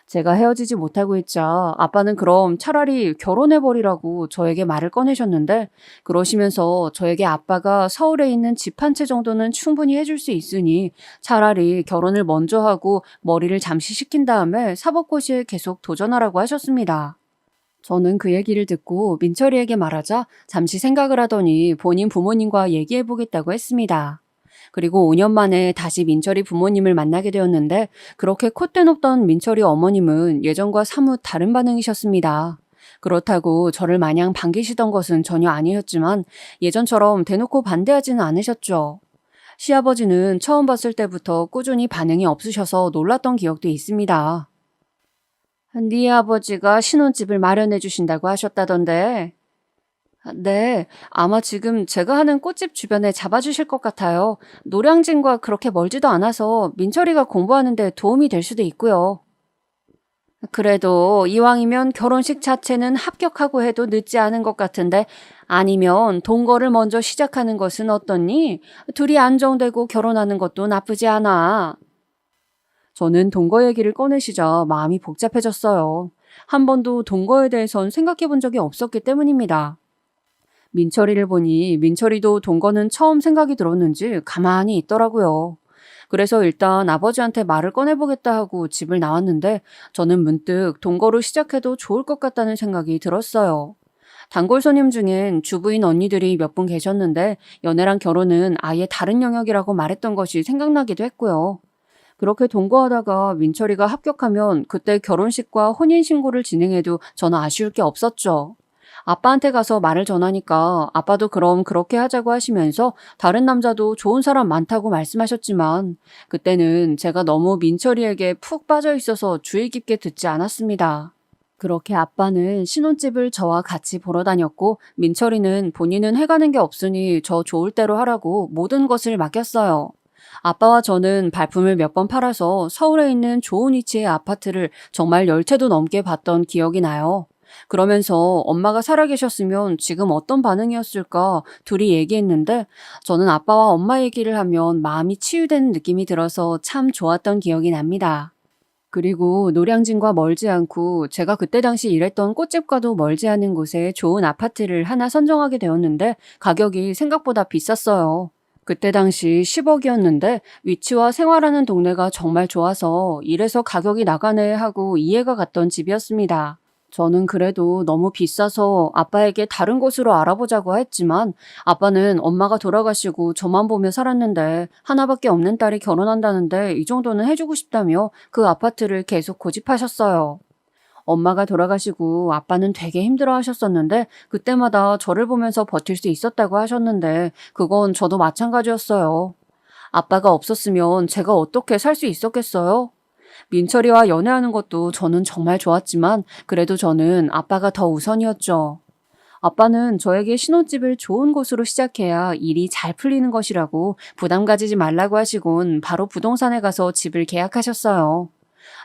제가 헤어지지 못하고 있자 아빠는 그럼 차라리 결혼해버리라고 저에게 말을 꺼내셨는데 그러시면서 저에게 아빠가 서울에 있는 집 한 채 정도는 충분히 해줄 수 있으니 차라리 결혼을 먼저 하고 머리를 잠시 식힌 다음에 사법고시에 계속 도전하라고 하셨습니다. 저는 그 얘기를 듣고 민철이에게 말하자 잠시 생각을 하더니 본인 부모님과 얘기해보겠다고 했습니다. 그리고 5년 만에 다시 민철이 부모님을 만나게 되었는데 그렇게 콧대 높던 민철이 어머님은 예전과 사뭇 다른 반응이셨습니다. 그렇다고 저를 마냥 반기시던 것은 전혀 아니었지만 예전처럼 대놓고 반대하지는 않으셨죠. 시아버지는 처음 봤을 때부터 꾸준히 반응이 없으셔서 놀랐던 기억도 있습니다. 네 아버지가 신혼집을 마련해 주신다고 하셨다던데. 네, 아마 지금 제가 하는 꽃집 주변에 잡아주실 것 같아요. 노량진과 그렇게 멀지도 않아서 민철이가 공부하는데 도움이 될 수도 있고요. 그래도 이왕이면 결혼식 자체는 합격하고 해도 늦지 않은 것 같은데 아니면 동거를 먼저 시작하는 것은 어떻니? 둘이 안정되고 결혼하는 것도 나쁘지 않아. 저는 동거 얘기를 꺼내시자 마음이 복잡해졌어요. 한 번도 동거에 대해선 생각해 본 적이 없었기 때문입니다. 민철이를 보니 민철이도 동거는 처음 생각이 들었는지 가만히 있더라고요. 그래서 일단 아버지한테 말을 꺼내보겠다 하고 집을 나왔는데 저는 문득 동거로 시작해도 좋을 것 같다는 생각이 들었어요. 단골 손님 중엔 주부인 언니들이 몇 분 계셨는데 연애랑 결혼은 아예 다른 영역이라고 말했던 것이 생각나기도 했고요. 그렇게 동거하다가 민철이가 합격하면 그때 결혼식과 혼인신고를 진행해도 저는 아쉬울 게 없었죠. 아빠한테 가서 말을 전하니까 아빠도 그럼 그렇게 하자고 하시면서 다른 남자도 좋은 사람 많다고 말씀하셨지만 그때는 제가 너무 민철이에게 푹 빠져 있어서 주의 깊게 듣지 않았습니다. 그렇게 아빠는 신혼집을 저와 같이 보러 다녔고 민철이는 본인은 해가는 게 없으니 저 좋을 대로 하라고 모든 것을 맡겼어요. 아빠와 저는 발품을 몇 번 팔아서 서울에 있는 좋은 위치의 아파트를 정말 10채도 넘게 봤던 기억이 나요. 그러면서 엄마가 살아계셨으면 지금 어떤 반응이었을까 둘이 얘기했는데 저는 아빠와 엄마 얘기를 하면 마음이 치유되는 느낌이 들어서 참 좋았던 기억이 납니다. 그리고 노량진과 멀지 않고 제가 그때 당시 일했던 꽃집과도 멀지 않은 곳에 좋은 아파트를 하나 선정하게 되었는데 가격이 생각보다 비쌌어요. 그때 당시 10억이었는데 위치와 생활하는 동네가 정말 좋아서 이래서 가격이 나가네 하고 이해가 갔던 집이었습니다. 저는 그래도 너무 비싸서 아빠에게 다른 곳으로 알아보자고 했지만 아빠는 엄마가 돌아가시고 저만 보며 살았는데 하나밖에 없는 딸이 결혼한다는데 이 정도는 해주고 싶다며 그 아파트를 계속 고집하셨어요. 엄마가 돌아가시고 아빠는 되게 힘들어 하셨었는데 그때마다 저를 보면서 버틸 수 있었다고 하셨는데 그건 저도 마찬가지였어요. 아빠가 없었으면 제가 어떻게 살 수 있었겠어요? 민철이와 연애하는 것도 저는 정말 좋았지만 그래도 저는 아빠가 더 우선이었죠. 아빠는 저에게 신혼집을 좋은 곳으로 시작해야 일이 잘 풀리는 것이라고 부담 가지지 말라고 하시곤 바로 부동산에 가서 집을 계약하셨어요.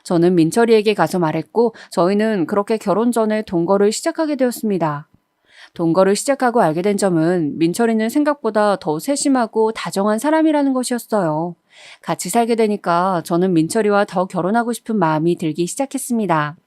저는 민철이에게 가서 말했고 저희는 그렇게 결혼 전에 동거를 시작하게 되었습니다. 동거를 시작하고 알게 된 점은 민철이는 생각보다 더 세심하고 다정한 사람이라는 것이었어요. 같이 살게 되니까 저는 민철이와 더 결혼하고 싶은 마음이 들기 시작했습니다.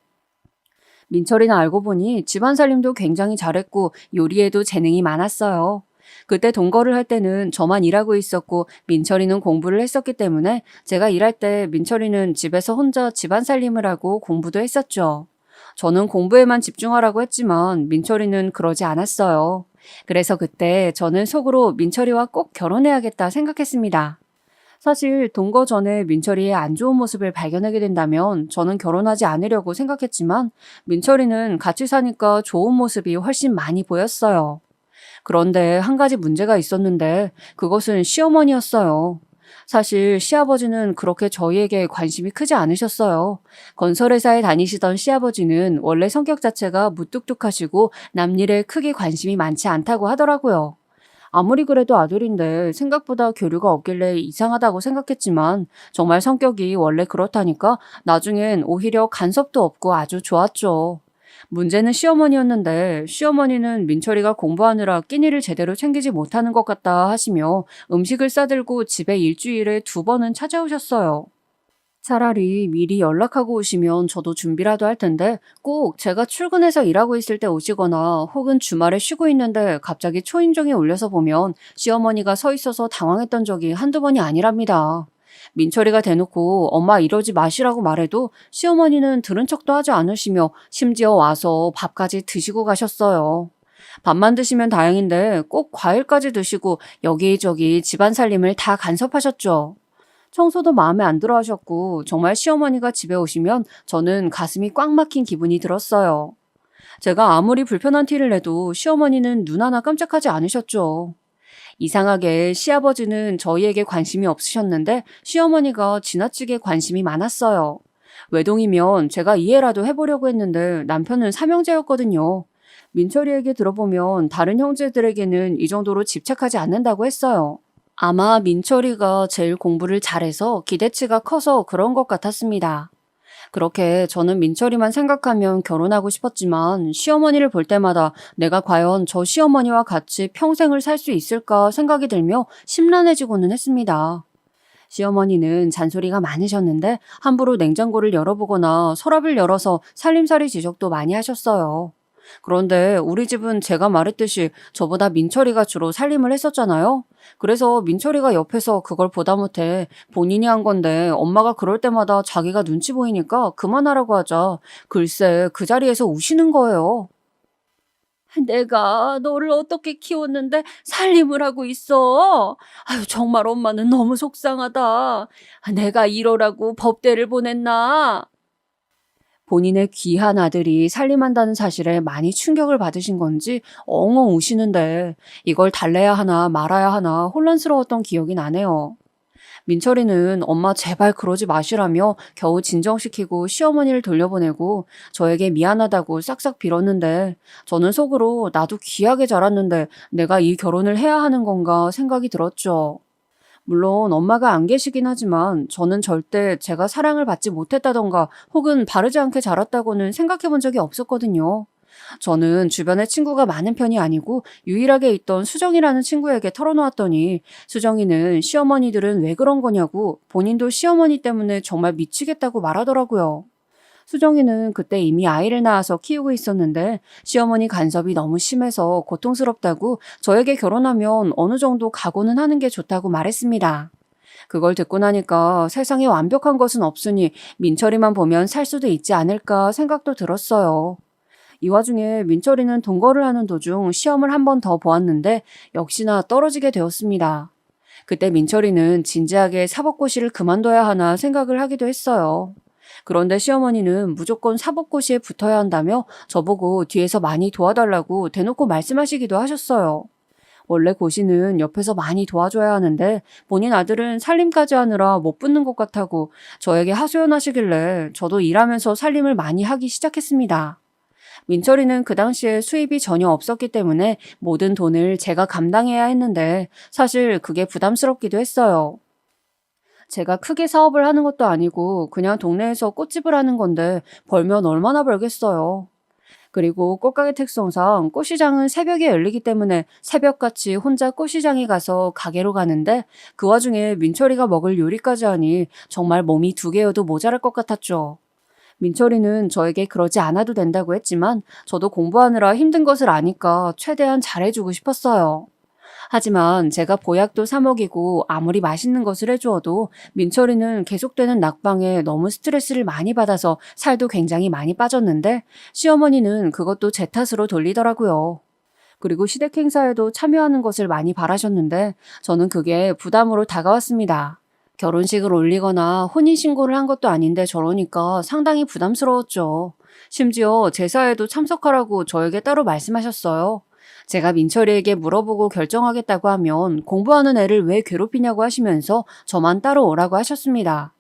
민철이는 알고 보니 집안 살림도 굉장히 잘했고 요리에도 재능이 많았어요. 그때 동거를 할 때는 저만 일하고 있었고 민철이는 공부를 했었기 때문에 제가 일할 때 민철이는 집에서 혼자 집안 살림을 하고 공부도 했었죠. 저는 공부에만 집중하라고 했지만 민철이는 그러지 않았어요. 그래서 그때 저는 속으로 민철이와 꼭 결혼해야겠다 생각했습니다. 사실 동거 전에 민철이의 안 좋은 모습을 발견하게 된다면 저는 결혼하지 않으려고 생각했지만 민철이는 같이 사니까 좋은 모습이 훨씬 많이 보였어요. 그런데 한 가지 문제가 있었는데 그것은 시어머니였어요. 사실 시아버지는 그렇게 저희에게 관심이 크지 않으셨어요. 건설회사에 다니시던 시아버지는 원래 성격 자체가 무뚝뚝하시고 남일에 크게 관심이 많지 않다고 하더라고요. 아무리 그래도 아들인데 생각보다 교류가 없길래 이상하다고 생각했지만 정말 성격이 원래 그렇다니까 나중엔 오히려 간섭도 없고 아주 좋았죠. 문제는 시어머니였는데 시어머니는 민철이가 공부하느라 끼니를 제대로 챙기지 못하는 것 같다 하시며 음식을 싸들고 집에 일주일에 2번은 찾아오셨어요. 차라리 미리 연락하고 오시면 저도 준비라도 할 텐데 꼭 제가 출근해서 일하고 있을 때 오시거나 혹은 주말에 쉬고 있는데 갑자기 초인종이 울려서 보면 시어머니가 서 있어서 당황했던 적이 한두 번이 아니랍니다. 민철이가 대놓고 엄마 이러지 마시라고 말해도 시어머니는 들은 척도 하지 않으시며 심지어 와서 밥까지 드시고 가셨어요. 밥만 드시면 다행인데 꼭 과일까지 드시고 여기저기 집안 살림을 다 간섭하셨죠. 청소도 마음에 안 들어 하셨고 정말 시어머니가 집에 오시면 저는 가슴이 꽉 막힌 기분이 들었어요. 제가 아무리 불편한 티를 내도 시어머니는 눈 하나 깜짝하지 않으셨죠. 이상하게 시아버지는 저희에게 관심이 없으셨는데 시어머니가 지나치게 관심이 많았어요. 외동이면 제가 이해라도 해보려고 했는데 남편은 삼형제였거든요. 민철이에게 들어보면 다른 형제들에게는 이 정도로 집착하지 않는다고 했어요. 아마 민철이가 제일 공부를 잘해서 기대치가 커서 그런 것 같았습니다. 그렇게 저는 민철이만 생각하면 결혼하고 싶었지만 시어머니를 볼 때마다 내가 과연 저 시어머니와 같이 평생을 살 수 있을까 생각이 들며 심란해지고는 했습니다. 시어머니는 잔소리가 많으셨는데 함부로 냉장고를 열어보거나 서랍을 열어서 살림살이 지적도 많이 하셨어요. 그런데 우리 집은 제가 말했듯이 저보다 민철이가 주로 살림을 했었잖아요. 그래서 민철이가 옆에서 그걸 보다 못해 본인이 한 건데 엄마가 그럴 때마다 자기가 눈치 보이니까 그만하라고 하자 글쎄 그 자리에서 우시는 거예요. 내가 너를 어떻게 키웠는데 살림을 하고 있어? 아유, 정말 엄마는 너무 속상하다. 내가 이러라고 법대를 보냈나? 본인의 귀한 아들이 살림한다는 사실에 많이 충격을 받으신 건지 엉엉 우시는데 이걸 달래야 하나 말아야 하나 혼란스러웠던 기억이 나네요. 민철이는 엄마 제발 그러지 마시라며 겨우 진정시키고 시어머니를 돌려보내고 저에게 미안하다고 싹싹 빌었는데 저는 속으로 나도 귀하게 자랐는데 내가 이 결혼을 해야 하는 건가 생각이 들었죠. 물론 엄마가 안 계시긴 하지만 저는 절대 제가 사랑을 받지 못했다던가 혹은 바르지 않게 자랐다고는 생각해 본 적이 없었거든요. 저는 주변에 친구가 많은 편이 아니고 유일하게 있던 수정이라는 친구에게 털어놓았더니 수정이는 시어머니들은 왜 그런 거냐고 본인도 시어머니 때문에 정말 미치겠다고 말하더라고요. 수정이는 그때 이미 아이를 낳아서 키우고 있었는데 시어머니 간섭이 너무 심해서 고통스럽다고 저에게 결혼하면 어느 정도 각오는 하는 게 좋다고 말했습니다. 그걸 듣고 나니까 세상에 완벽한 것은 없으니 민철이만 보면 살 수도 있지 않을까 생각도 들었어요. 이 와중에 민철이는 동거를 하는 도중 시험을 한 번 더 보았는데 역시나 떨어지게 되었습니다. 그때 민철이는 진지하게 사법고시를 그만둬야 하나 생각을 하기도 했어요. 그런데 시어머니는 무조건 사법고시에 붙어야 한다며 저보고 뒤에서 많이 도와달라고 대놓고 말씀하시기도 하셨어요. 원래 고시는 옆에서 많이 도와줘야 하는데 본인 아들은 살림까지 하느라 못 붙는 것 같다고 저에게 하소연하시길래 저도 일하면서 살림을 많이 하기 시작했습니다. 민철이는 그 당시에 수입이 전혀 없었기 때문에 모든 돈을 제가 감당해야 했는데 사실 그게 부담스럽기도 했어요. 제가 크게 사업을 하는 것도 아니고 그냥 동네에서 꽃집을 하는 건데 벌면 얼마나 벌겠어요. 그리고 꽃가게 특성상 꽃시장은 새벽에 열리기 때문에 새벽같이 혼자 꽃시장에 가서 가게로 가는데 그 와중에 민철이가 먹을 요리까지 하니 정말 몸이 2개여도 모자랄 것 같았죠. 민철이는 저에게 그러지 않아도 된다고 했지만 저도 공부하느라 힘든 것을 아니까 최대한 잘해주고 싶었어요. 하지만 제가 보약도 사 먹이고 아무리 맛있는 것을 해주어도 민철이는 계속되는 낙방에 너무 스트레스를 많이 받아서 살도 굉장히 많이 빠졌는데 시어머니는 그것도 제 탓으로 돌리더라고요. 그리고 시댁 행사에도 참여하는 것을 많이 바라셨는데 저는 그게 부담으로 다가왔습니다. 결혼식을 올리거나 혼인신고를 한 것도 아닌데 저러니까 상당히 부담스러웠죠. 심지어 제사에도 참석하라고 저에게 따로 말씀하셨어요. 제가 민철이에게 물어보고 결정하겠다고 하면 공부하는 애를 왜 괴롭히냐고 하시면서 저만 따로 오라고 하셨습니다.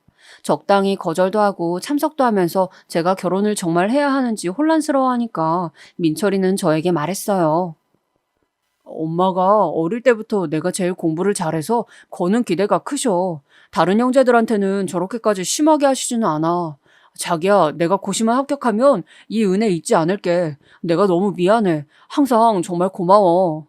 적당히 거절도 하고 참석도 하면서 제가 결혼을 정말 해야 하는지 혼란스러워하니까 민철이는 저에게 말했어요. 엄마가 어릴 때부터 내가 제일 공부를 잘해서 거는 기대가 크셔. 다른 형제들한테는 저렇게까지 심하게 하시지는 않아. 자기야, 내가 고시만 합격하면 이 은혜 잊지 않을게. 내가 너무 미안해. 항상 정말 고마워.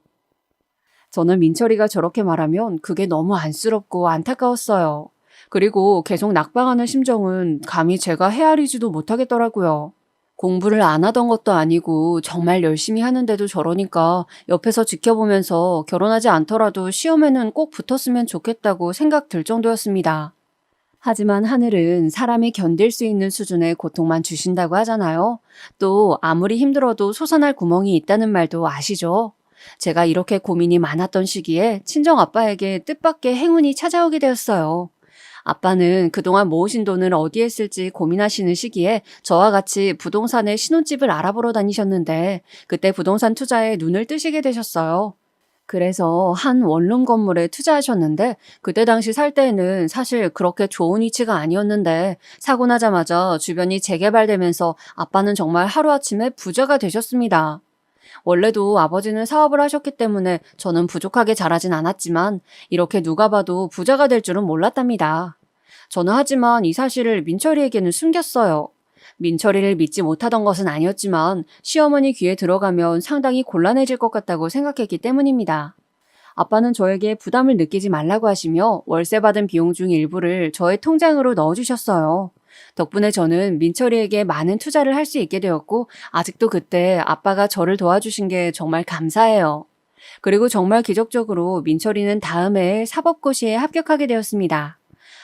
저는 민철이가 저렇게 말하면 그게 너무 안쓰럽고 안타까웠어요. 그리고 계속 낙방하는 심정은 감히 제가 헤아리지도 못하겠더라고요. 공부를 안 하던 것도 아니고 정말 열심히 하는데도 저러니까 옆에서 지켜보면서 결혼하지 않더라도 시험에는 꼭 붙었으면 좋겠다고 생각 들 정도였습니다. 하지만 하늘은 사람이 견딜 수 있는 수준의 고통만 주신다고 하잖아요. 또 아무리 힘들어도 솟아날 구멍이 있다는 말도 아시죠? 제가 이렇게 고민이 많았던 시기에 친정 아빠에게 뜻밖의 행운이 찾아오게 되었어요. 아빠는 그동안 모으신 돈을 어디에 쓸지 고민하시는 시기에 저와 같이 부동산의 신혼집을 알아보러 다니셨는데 그때 부동산 투자에 눈을 뜨시게 되셨어요. 그래서 한 원룸 건물에 투자하셨는데 그때 당시 살 때에는 사실 그렇게 좋은 위치가 아니었는데 사고 나자마자 주변이 재개발되면서 아빠는 정말 하루아침에 부자가 되셨습니다. 원래도 아버지는 사업을 하셨기 때문에 저는 부족하게 자라진 않았지만 이렇게 누가 봐도 부자가 될 줄은 몰랐답니다. 저는 하지만 이 사실을 민철이에게는 숨겼어요. 민철이를 믿지 못하던 것은 아니었지만 시어머니 귀에 들어가면 상당히 곤란해질 것 같다고 생각했기 때문입니다. 아빠는 저에게 부담을 느끼지 말라고 하시며 월세 받은 비용 중 일부를 저의 통장으로 넣어주셨어요. 덕분에 저는 민철이에게 많은 투자를 할 수 있게 되었고 아직도 그때 아빠가 저를 도와주신 게 정말 감사해요. 그리고 정말 기적적으로 민철이는 다음 해에 사법고시에 합격하게 되었습니다.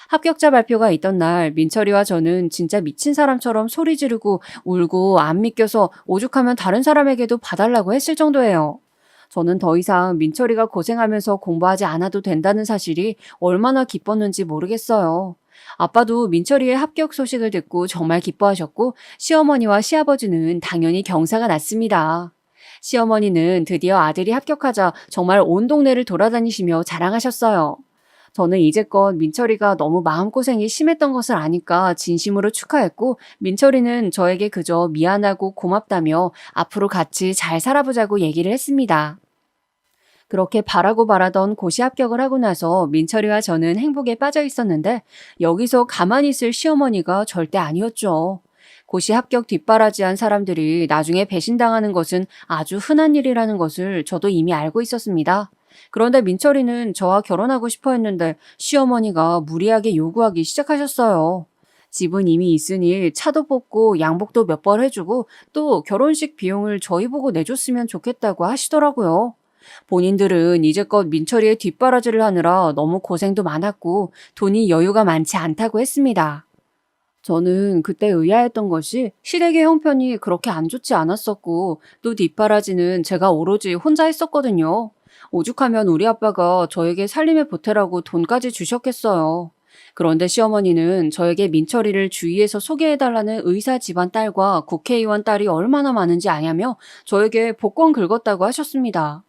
합격자 발표가 있던 날 민철이와 저는 진짜 미친 사람처럼 소리 지르고 울고 안 믿겨서 오죽하면 다른 사람에게도 봐달라고 했을 정도예요. 저는 더 이상 민철이가 고생하면서 공부하지 않아도 된다는 사실이 얼마나 기뻤는지 모르겠어요. 아빠도 민철이의 합격 소식을 듣고 정말 기뻐하셨고 시어머니와 시아버지는 당연히 경사가 났습니다. 시어머니는 드디어 아들이 합격하자 정말 온 동네를 돌아다니시며 자랑하셨어요. 저는 이제껏 민철이가 너무 마음고생이 심했던 것을 아니까 진심으로 축하했고 민철이는 저에게 그저 미안하고 고맙다며 앞으로 같이 잘 살아보자고 얘기를 했습니다. 그렇게 바라고 바라던 고시 합격을 하고 나서 민철이와 저는 행복에 빠져 있었는데 여기서 가만히 있을 시어머니가 절대 아니었죠. 고시 합격 뒷바라지한 사람들이 나중에 배신당하는 것은 아주 흔한 일이라는 것을 저도 이미 알고 있었습니다. 그런데 민철이는 저와 결혼하고 싶어 했는데 시어머니가 무리하게 요구하기 시작하셨어요. 집은 이미 있으니 차도 뽑고 양복도 몇 벌 해주고 또 결혼식 비용을 저희 보고 내줬으면 좋겠다고 하시더라고요. 본인들은 이제껏 민철이의 뒷바라지를 하느라 너무 고생도 많았고 돈이 여유가 많지 않다고 했습니다. 저는 그때 의아했던 것이 시댁의 형편이 그렇게 안 좋지 않았었고 또 뒷바라지는 제가 오로지 혼자 했었거든요. 오죽하면 우리 아빠가 저에게 살림에 보태라고 돈까지 주셨겠어요. 그런데 시어머니는 저에게 민철이를 주위에서 소개해달라는 의사 집안 딸과 국회의원 딸이 얼마나 많은지 아냐며 저에게 복권 긁었다고 하셨습니다.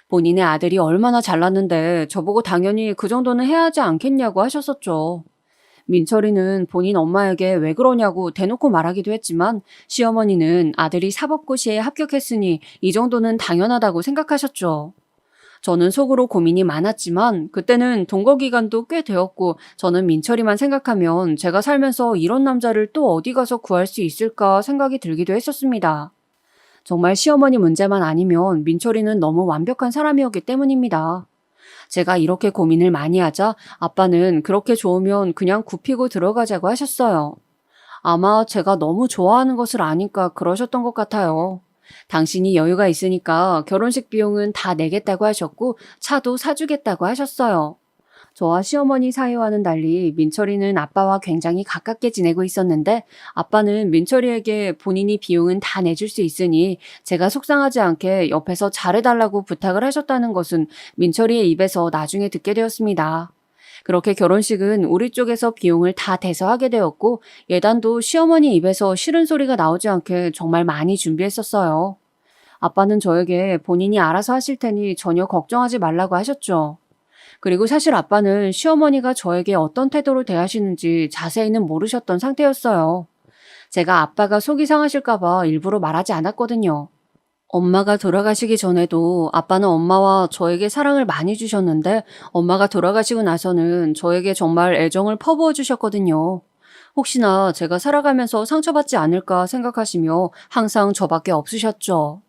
본인의 아들이 얼마나 잘났는데 저보고 당연히 그 정도는 해야 하지 않겠냐고 하셨었죠. 민철이는 본인 엄마에게 왜 그러냐고 대놓고 말하기도 했지만 시어머니는 아들이 사법고시에 합격했으니 이 정도는 당연하다고 생각하셨죠. 저는 속으로 고민이 많았지만 그때는 동거 기간도 꽤 되었고 저는 민철이만 생각하면 제가 살면서 이런 남자를 또 어디 가서 구할 수 있을까 생각이 들기도 했었습니다. 정말 시어머니 문제만 아니면 민철이는 너무 완벽한 사람이었기 때문입니다. 제가 이렇게 고민을 많이 하자 아빠는 그렇게 좋으면 그냥 굽히고 들어가자고 하셨어요. 아마 제가 너무 좋아하는 것을 아니까 그러셨던 것 같아요. 당신이 여유가 있으니까 결혼식 비용은 다 내겠다고 하셨고 차도 사주겠다고 하셨어요. 저와 시어머니 사이와는 달리 민철이는 아빠와 굉장히 가깝게 지내고 있었는데 아빠는 민철이에게 본인이 비용은 다 내줄 수 있으니 제가 속상하지 않게 옆에서 잘해달라고 부탁을 하셨다는 것은 민철이의 입에서 나중에 듣게 되었습니다. 그렇게 결혼식은 우리 쪽에서 비용을 다 대서 하게 되었고 예단도 시어머니 입에서 싫은 소리가 나오지 않게 정말 많이 준비했었어요. 아빠는 저에게 본인이 알아서 하실 테니 전혀 걱정하지 말라고 하셨죠. 그리고 사실 아빠는 시어머니가 저에게 어떤 태도로 대하시는지 자세히는 모르셨던 상태였어요. 제가 아빠가 속이 상하실까봐 일부러 말하지 않았거든요. 엄마가 돌아가시기 전에도 아빠는 엄마와 저에게 사랑을 많이 주셨는데 엄마가 돌아가시고 나서는 저에게 정말 애정을 퍼부어 주셨거든요. 혹시나 제가 살아가면서 상처받지 않을까 생각하시며 항상 저밖에 없으셨죠.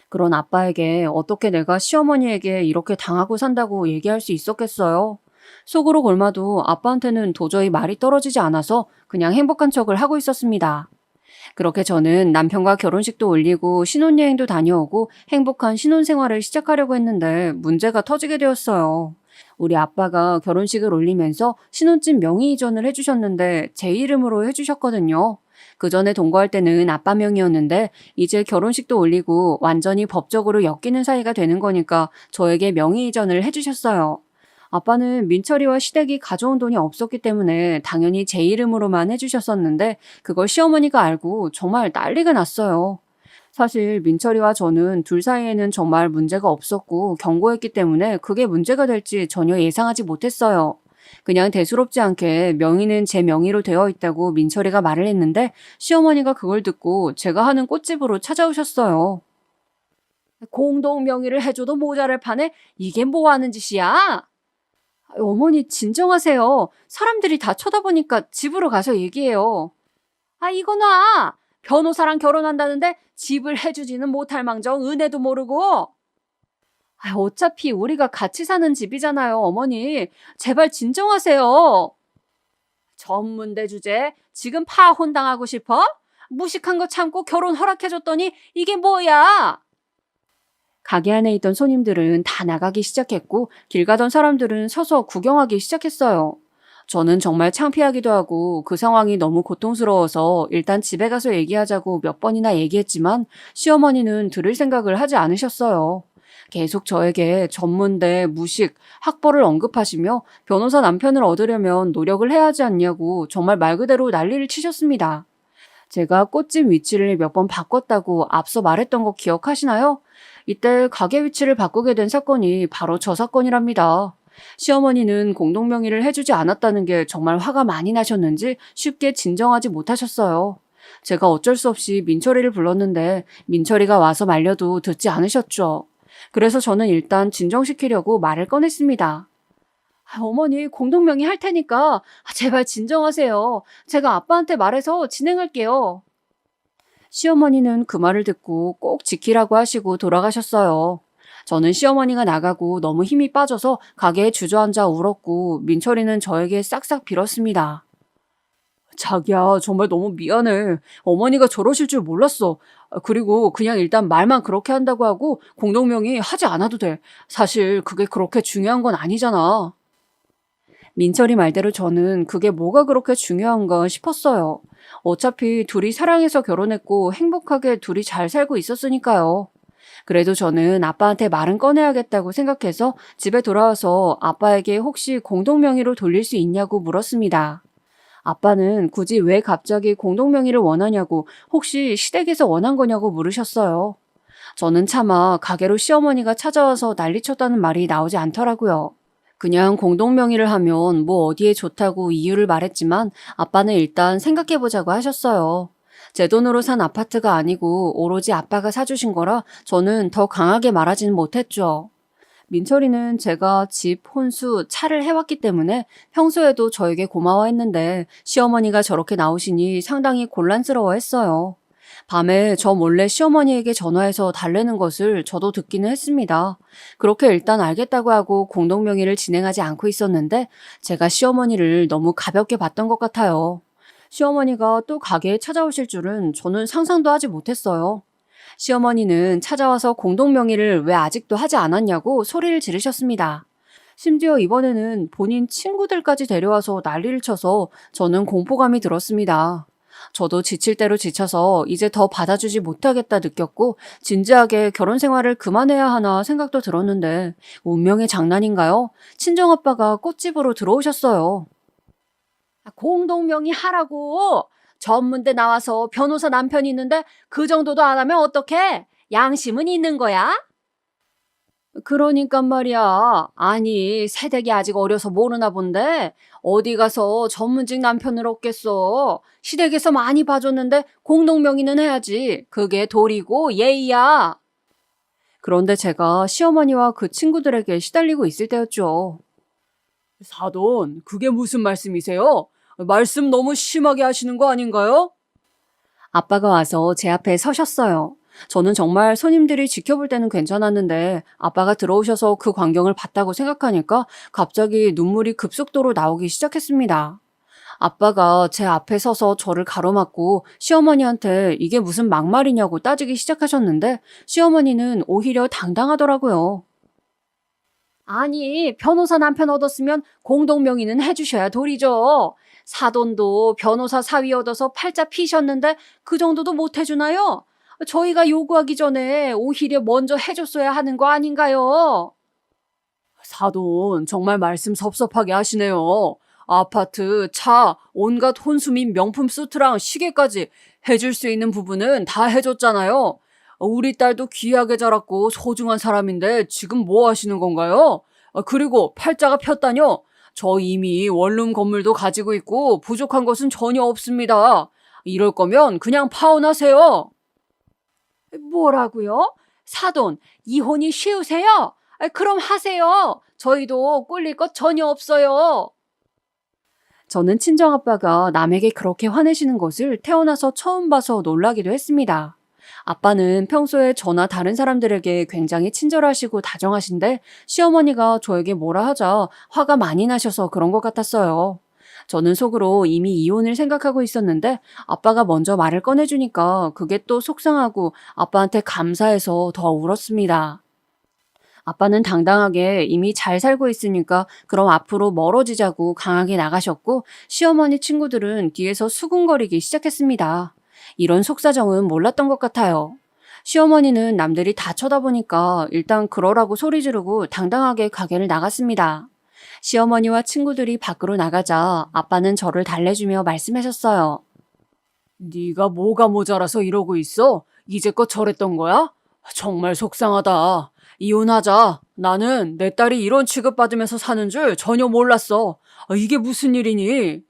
그런 아빠에게 어떻게 내가 시어머니에게 이렇게 당하고 산다고 얘기할 수 있었겠어요? 속으로 골마도 아빠한테는 도저히 말이 떨어지지 않아서 그냥 행복한 척을 하고 있었습니다. 그렇게 저는 남편과 결혼식도 올리고 신혼여행도 다녀오고 행복한 신혼생활을 시작하려고 했는데 문제가 터지게 되었어요. 우리 아빠가 결혼식을 올리면서 신혼집 명의 이전을 해주셨는데 제 이름으로 해주셨거든요. 그 전에 동거할 때는 아빠 명의였는데 이제 결혼식도 올리고 완전히 법적으로 엮이는 사이가 되는 거니까 저에게 명의 이전을 해주셨어요. 아빠는 민철이와 시댁이 가져온 돈이 없었기 때문에 당연히 제 이름으로만 해주셨었는데 그걸 시어머니가 알고 정말 난리가 났어요. 사실 민철이와 저는 둘 사이에는 정말 문제가 없었고 견고했기 때문에 그게 문제가 될지 전혀 예상하지 못했어요. 그냥 대수롭지 않게 명의는 제 명의로 되어 있다고 민철이가 말을 했는데 시어머니가 그걸 듣고 제가 하는 꽃집으로 찾아오셨어요. 공동 명의를 해줘도 모자랄 판에 이게 뭐 하는 짓이야? 어머니 진정하세요. 사람들이 다 쳐다보니까 집으로 가서 얘기해요. 이거 놔. 변호사랑 결혼한다는데 집을 해주지는 못할 망정 은혜도 모르고. 어차피 우리가 같이 사는 집이잖아요, 어머니. 제발 진정하세요. 전문대 주제 지금 파혼당하고 싶어? 무식한 거 참고 결혼 허락해줬더니 이게 뭐야? 가게 안에 있던 손님들은 다 나가기 시작했고 길 가던 사람들은 서서 구경하기 시작했어요. 저는 정말 창피하기도 하고 그 상황이 너무 고통스러워서 일단 집에 가서 얘기하자고 몇 번이나 얘기했지만 시어머니는 들을 생각을 하지 않으셨어요. 계속 저에게 전문대, 무식, 학벌을 언급하시며 변호사 남편을 얻으려면 노력을 해야 하지 않냐고 정말 말 그대로 난리를 치셨습니다. 제가 꽃집 위치를 몇 번 바꿨다고 앞서 말했던 거 기억하시나요? 이때 가게 위치를 바꾸게 된 사건이 바로 저 사건이랍니다. 시어머니는 공동명의를 해주지 않았다는 게 정말 화가 많이 나셨는지 쉽게 진정하지 못하셨어요. 제가 어쩔 수 없이 민철이를 불렀는데 민철이가 와서 말려도 듣지 않으셨죠. 그래서 저는 일단 진정시키려고 말을 꺼냈습니다. 어머니 공동명의 할 테니까 제발 진정하세요. 제가 아빠한테 말해서 진행할게요. 시어머니는 그 말을 듣고 꼭 지키라고 하시고 돌아가셨어요. 저는 시어머니가 나가고 너무 힘이 빠져서 가게에 주저앉아 울었고 민철이는 저에게 싹싹 빌었습니다. 자기야, 정말 너무 미안해. 어머니가 저러실 줄 몰랐어. 그리고 그냥 일단 말만 그렇게 한다고 하고 공동명의 하지 않아도 돼. 사실 그게 그렇게 중요한 건 아니잖아. 민철이 말대로 저는 그게 뭐가 그렇게 중요한가 싶었어요. 어차피 둘이 사랑해서 결혼했고 행복하게 둘이 잘 살고 있었으니까요. 그래도 저는 아빠한테 말은 꺼내야겠다고 생각해서 집에 돌아와서 아빠에게 혹시 공동명의로 돌릴 수 있냐고 물었습니다. 아빠는 굳이 왜 갑자기 공동명의를 원하냐고 혹시 시댁에서 원한 거냐고 물으셨어요. 저는 차마 가게로 시어머니가 찾아와서 난리쳤다는 말이 나오지 않더라고요. 그냥 공동명의를 하면 뭐 어디에 좋다고 이유를 말했지만 아빠는 일단 생각해보자고 하셨어요. 제 돈으로 산 아파트가 아니고 오로지 아빠가 사주신 거라 저는 더 강하게 말하지는 못했죠. 민철이는 제가 집, 혼수, 차를 해왔기 때문에 평소에도 저에게 고마워했는데 시어머니가 저렇게 나오시니 상당히 곤란스러워했어요. 밤에 저 몰래 시어머니에게 전화해서 달래는 것을 저도 듣기는 했습니다. 그렇게 일단 알겠다고 하고 공동명의를 진행하지 않고 있었는데 제가 시어머니를 너무 가볍게 봤던 것 같아요. 시어머니가 또 가게에 찾아오실 줄은 저는 상상도 하지 못했어요. 시어머니는 찾아와서 공동명의를 왜 아직도 하지 않았냐고 소리를 지르셨습니다. 심지어 이번에는 본인 친구들까지 데려와서 난리를 쳐서 저는 공포감이 들었습니다. 저도 지칠 대로 지쳐서 이제 더 받아주지 못하겠다 느꼈고 진지하게 결혼 생활을 그만해야 하나 생각도 들었는데 운명의 장난인가요? 친정아빠가 꽃집으로 들어오셨어요. 공동명의 하라고! 전문대 나와서 변호사 남편이 있는데 그 정도도 안 하면 어떡해? 양심은 있는 거야? 그러니까 말이야. 아니, 새댁이 아직 어려서 모르나 본데 어디 가서 전문직 남편을 얻겠어. 시댁에서 많이 봐줬는데 공동명의는 해야지. 그게 도리고 예의야. 그런데 제가 시어머니와 그 친구들에게 시달리고 있을 때였죠. 사돈, 그게 무슨 말씀이세요? 말씀 너무 심하게 하시는 거 아닌가요? 아빠가 와서 제 앞에 서셨어요. 저는 정말 손님들이 지켜볼 때는 괜찮았는데 아빠가 들어오셔서 그 광경을 봤다고 생각하니까 갑자기 눈물이 급속도로 나오기 시작했습니다. 아빠가 제 앞에 서서 저를 가로막고 시어머니한테 이게 무슨 막말이냐고 따지기 시작하셨는데 시어머니는 오히려 당당하더라고요. 아니, 변호사 남편 얻었으면 공동명의는 해주셔야 도리죠. 사돈도 변호사 사위 얻어서 팔자 피셨는데 그 정도도 못 해주나요? 저희가 요구하기 전에 오히려 먼저 해줬어야 하는 거 아닌가요? 사돈, 정말 말씀 섭섭하게 하시네요. 아파트, 차, 온갖 혼수 및 명품 수트랑 시계까지 해줄 수 있는 부분은 다 해줬잖아요. 우리 딸도 귀하게 자랐고 소중한 사람인데 지금 뭐 하시는 건가요? 그리고 팔자가 폈다뇨? 저 이미 원룸 건물도 가지고 있고 부족한 것은 전혀 없습니다. 이럴 거면 그냥 파혼하세요. 뭐라고요? 사돈, 이혼이 쉬우세요? 그럼 하세요. 저희도 꿀릴 것 전혀 없어요. 저는 친정아빠가 남에게 그렇게 화내시는 것을 태어나서 처음 봐서 놀라기도 했습니다. 아빠는 평소에 저나 다른 사람들에게 굉장히 친절하시고 다정하신데 시어머니가 저에게 뭐라 하자 화가 많이 나셔서 그런 것 같았어요. 저는 속으로 이미 이혼을 생각하고 있었는데 아빠가 먼저 말을 꺼내주니까 그게 또 속상하고 아빠한테 감사해서 더 울었습니다. 아빠는 당당하게 이미 잘 살고 있으니까 그럼 앞으로 멀어지자고 강하게 나가셨고 시어머니 친구들은 뒤에서 수군거리기 시작했습니다. 이런 속사정은 몰랐던 것 같아요. 시어머니는 남들이 다 쳐다보니까 일단 그러라고 소리 지르고 당당하게 가게를 나갔습니다. 시어머니와 친구들이 밖으로 나가자 아빠는 저를 달래주며 말씀하셨어요. 네가 뭐가 모자라서 이러고 있어? 이제껏 저랬던 거야? 정말 속상하다. 이혼하자. 나는 내 딸이 이런 취급받으면서 사는 줄 전혀 몰랐어. 이게 무슨 일이니?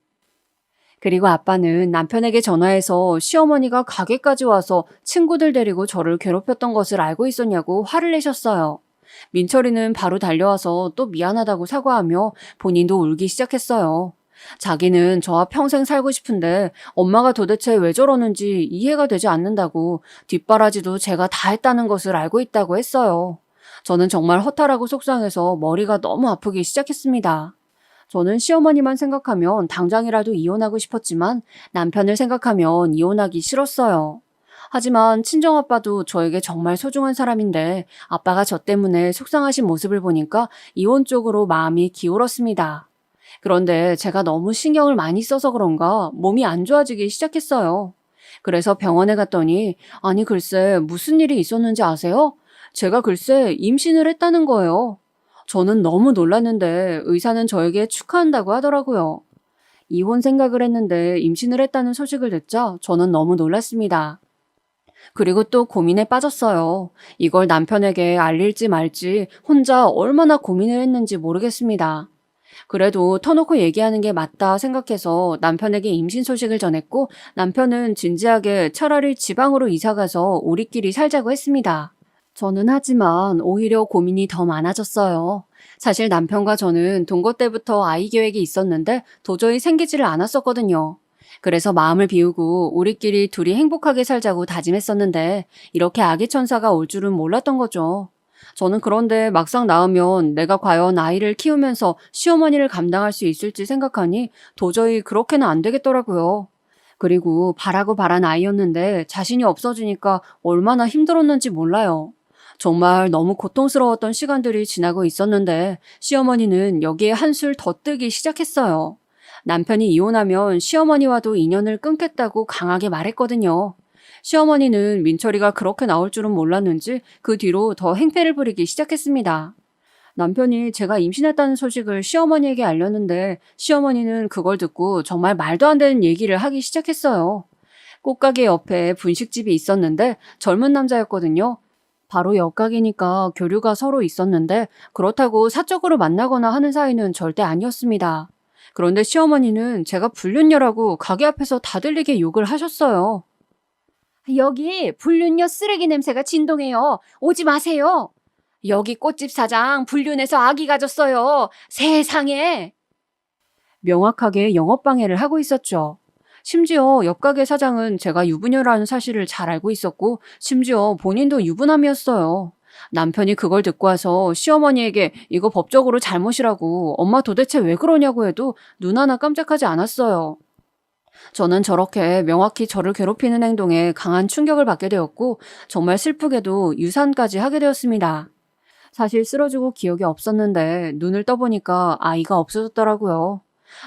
그리고 아빠는 남편에게 전화해서 시어머니가 가게까지 와서 친구들 데리고 저를 괴롭혔던 것을 알고 있었냐고 화를 내셨어요. 민철이는 바로 달려와서 또 미안하다고 사과하며 본인도 울기 시작했어요. 자기는 저와 평생 살고 싶은데 엄마가 도대체 왜 저러는지 이해가 되지 않는다고 뒷바라지도 제가 다 했다는 것을 알고 있다고 했어요. 저는 정말 허탈하고 속상해서 머리가 너무 아프기 시작했습니다. 저는 시어머니만 생각하면 당장이라도 이혼하고 싶었지만 남편을 생각하면 이혼하기 싫었어요. 하지만 친정아빠도 저에게 정말 소중한 사람인데 아빠가 저 때문에 속상하신 모습을 보니까 이혼 쪽으로 마음이 기울었습니다. 그런데 제가 너무 신경을 많이 써서 그런가 몸이 안 좋아지기 시작했어요. 그래서 병원에 갔더니 아니 글쎄 무슨 일이 있었는지 아세요? 제가 글쎄 임신을 했다는 거예요. 저는 너무 놀랐는데 의사는 저에게 축하한다고 하더라고요. 이혼 생각을 했는데 임신을 했다는 소식을 듣자 저는 너무 놀랐습니다. 그리고 또 고민에 빠졌어요. 이걸 남편에게 알릴지 말지 혼자 얼마나 고민을 했는지 모르겠습니다. 그래도 터놓고 얘기하는 게 맞다 생각해서 남편에게 임신 소식을 전했고 남편은 진지하게 차라리 지방으로 이사가서 우리끼리 살자고 했습니다. 저는 하지만 오히려 고민이 더 많아졌어요. 사실 남편과 저는 동거 때부터 아이 계획이 있었는데 도저히 생기지를 않았었거든요. 그래서 마음을 비우고 우리끼리 둘이 행복하게 살자고 다짐했었는데 이렇게 아기 천사가 올 줄은 몰랐던 거죠. 저는 그런데 막상 낳으면 내가 과연 아이를 키우면서 시어머니를 감당할 수 있을지 생각하니 도저히 그렇게는 안 되겠더라고요. 그리고 바라고 바란 아이였는데 자신이 없어지니까 얼마나 힘들었는지 몰라요. 정말 너무 고통스러웠던 시간들이 지나고 있었는데 시어머니는 여기에 한술 더 뜨기 시작했어요. 남편이 이혼하면 시어머니와도 인연을 끊겠다고 강하게 말했거든요. 시어머니는 민철이가 그렇게 나올 줄은 몰랐는지 그 뒤로 더 행패를 부리기 시작했습니다. 남편이 제가 임신했다는 소식을 시어머니에게 알렸는데 시어머니는 그걸 듣고 정말 말도 안 되는 얘기를 하기 시작했어요. 꽃가게 옆에 분식집이 있었는데 젊은 남자였거든요. 바로 옆가게니까 교류가 서로 있었는데 그렇다고 사적으로 만나거나 하는 사이는 절대 아니었습니다. 그런데 시어머니는 제가 불륜녀라고 가게 앞에서 다 들리게 욕을 하셨어요. 여기 불륜녀 쓰레기 냄새가 진동해요. 오지 마세요. 여기 꽃집 사장 불륜해서 아기 가졌어요. 세상에. 명확하게 영업방해를 하고 있었죠. 심지어 옆 가게 사장은 제가 유부녀라는 사실을 잘 알고 있었고 심지어 본인도 유부남이었어요. 남편이 그걸 듣고 와서 시어머니에게 이거 법적으로 잘못이라고 엄마 도대체 왜 그러냐고 해도 눈 하나 깜짝하지 않았어요. 저는 저렇게 명확히 저를 괴롭히는 행동에 강한 충격을 받게 되었고 정말 슬프게도 유산까지 하게 되었습니다. 사실 쓰러지고 기억이 없었는데 눈을 떠보니까 아이가 없어졌더라고요.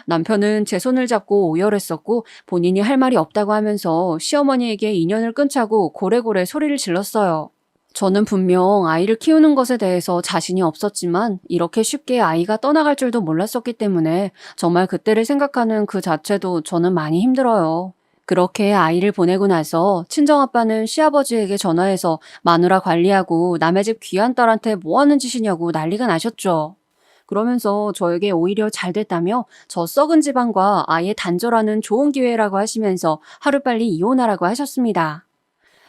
남편은 제 손을 잡고 오열했었고 본인이 할 말이 없다고 하면서 시어머니에게 인연을 끊자고 고래고래 소리를 질렀어요. 저는 분명 아이를 키우는 것에 대해서 자신이 없었지만 이렇게 쉽게 아이가 떠나갈 줄도 몰랐었기 때문에 정말 그때를 생각하는 그 자체도 저는 많이 힘들어요. 그렇게 아이를 보내고 나서 친정아빠는 시아버지에게 전화해서 마누라 관리하고 남의 집 귀한 딸한테 뭐 하는 짓이냐고 난리가 나셨죠. 그러면서 저에게 오히려 잘 됐다며 저 썩은 집안과 아예 단절하는 좋은 기회라고 하시면서 하루빨리 이혼하라고 하셨습니다.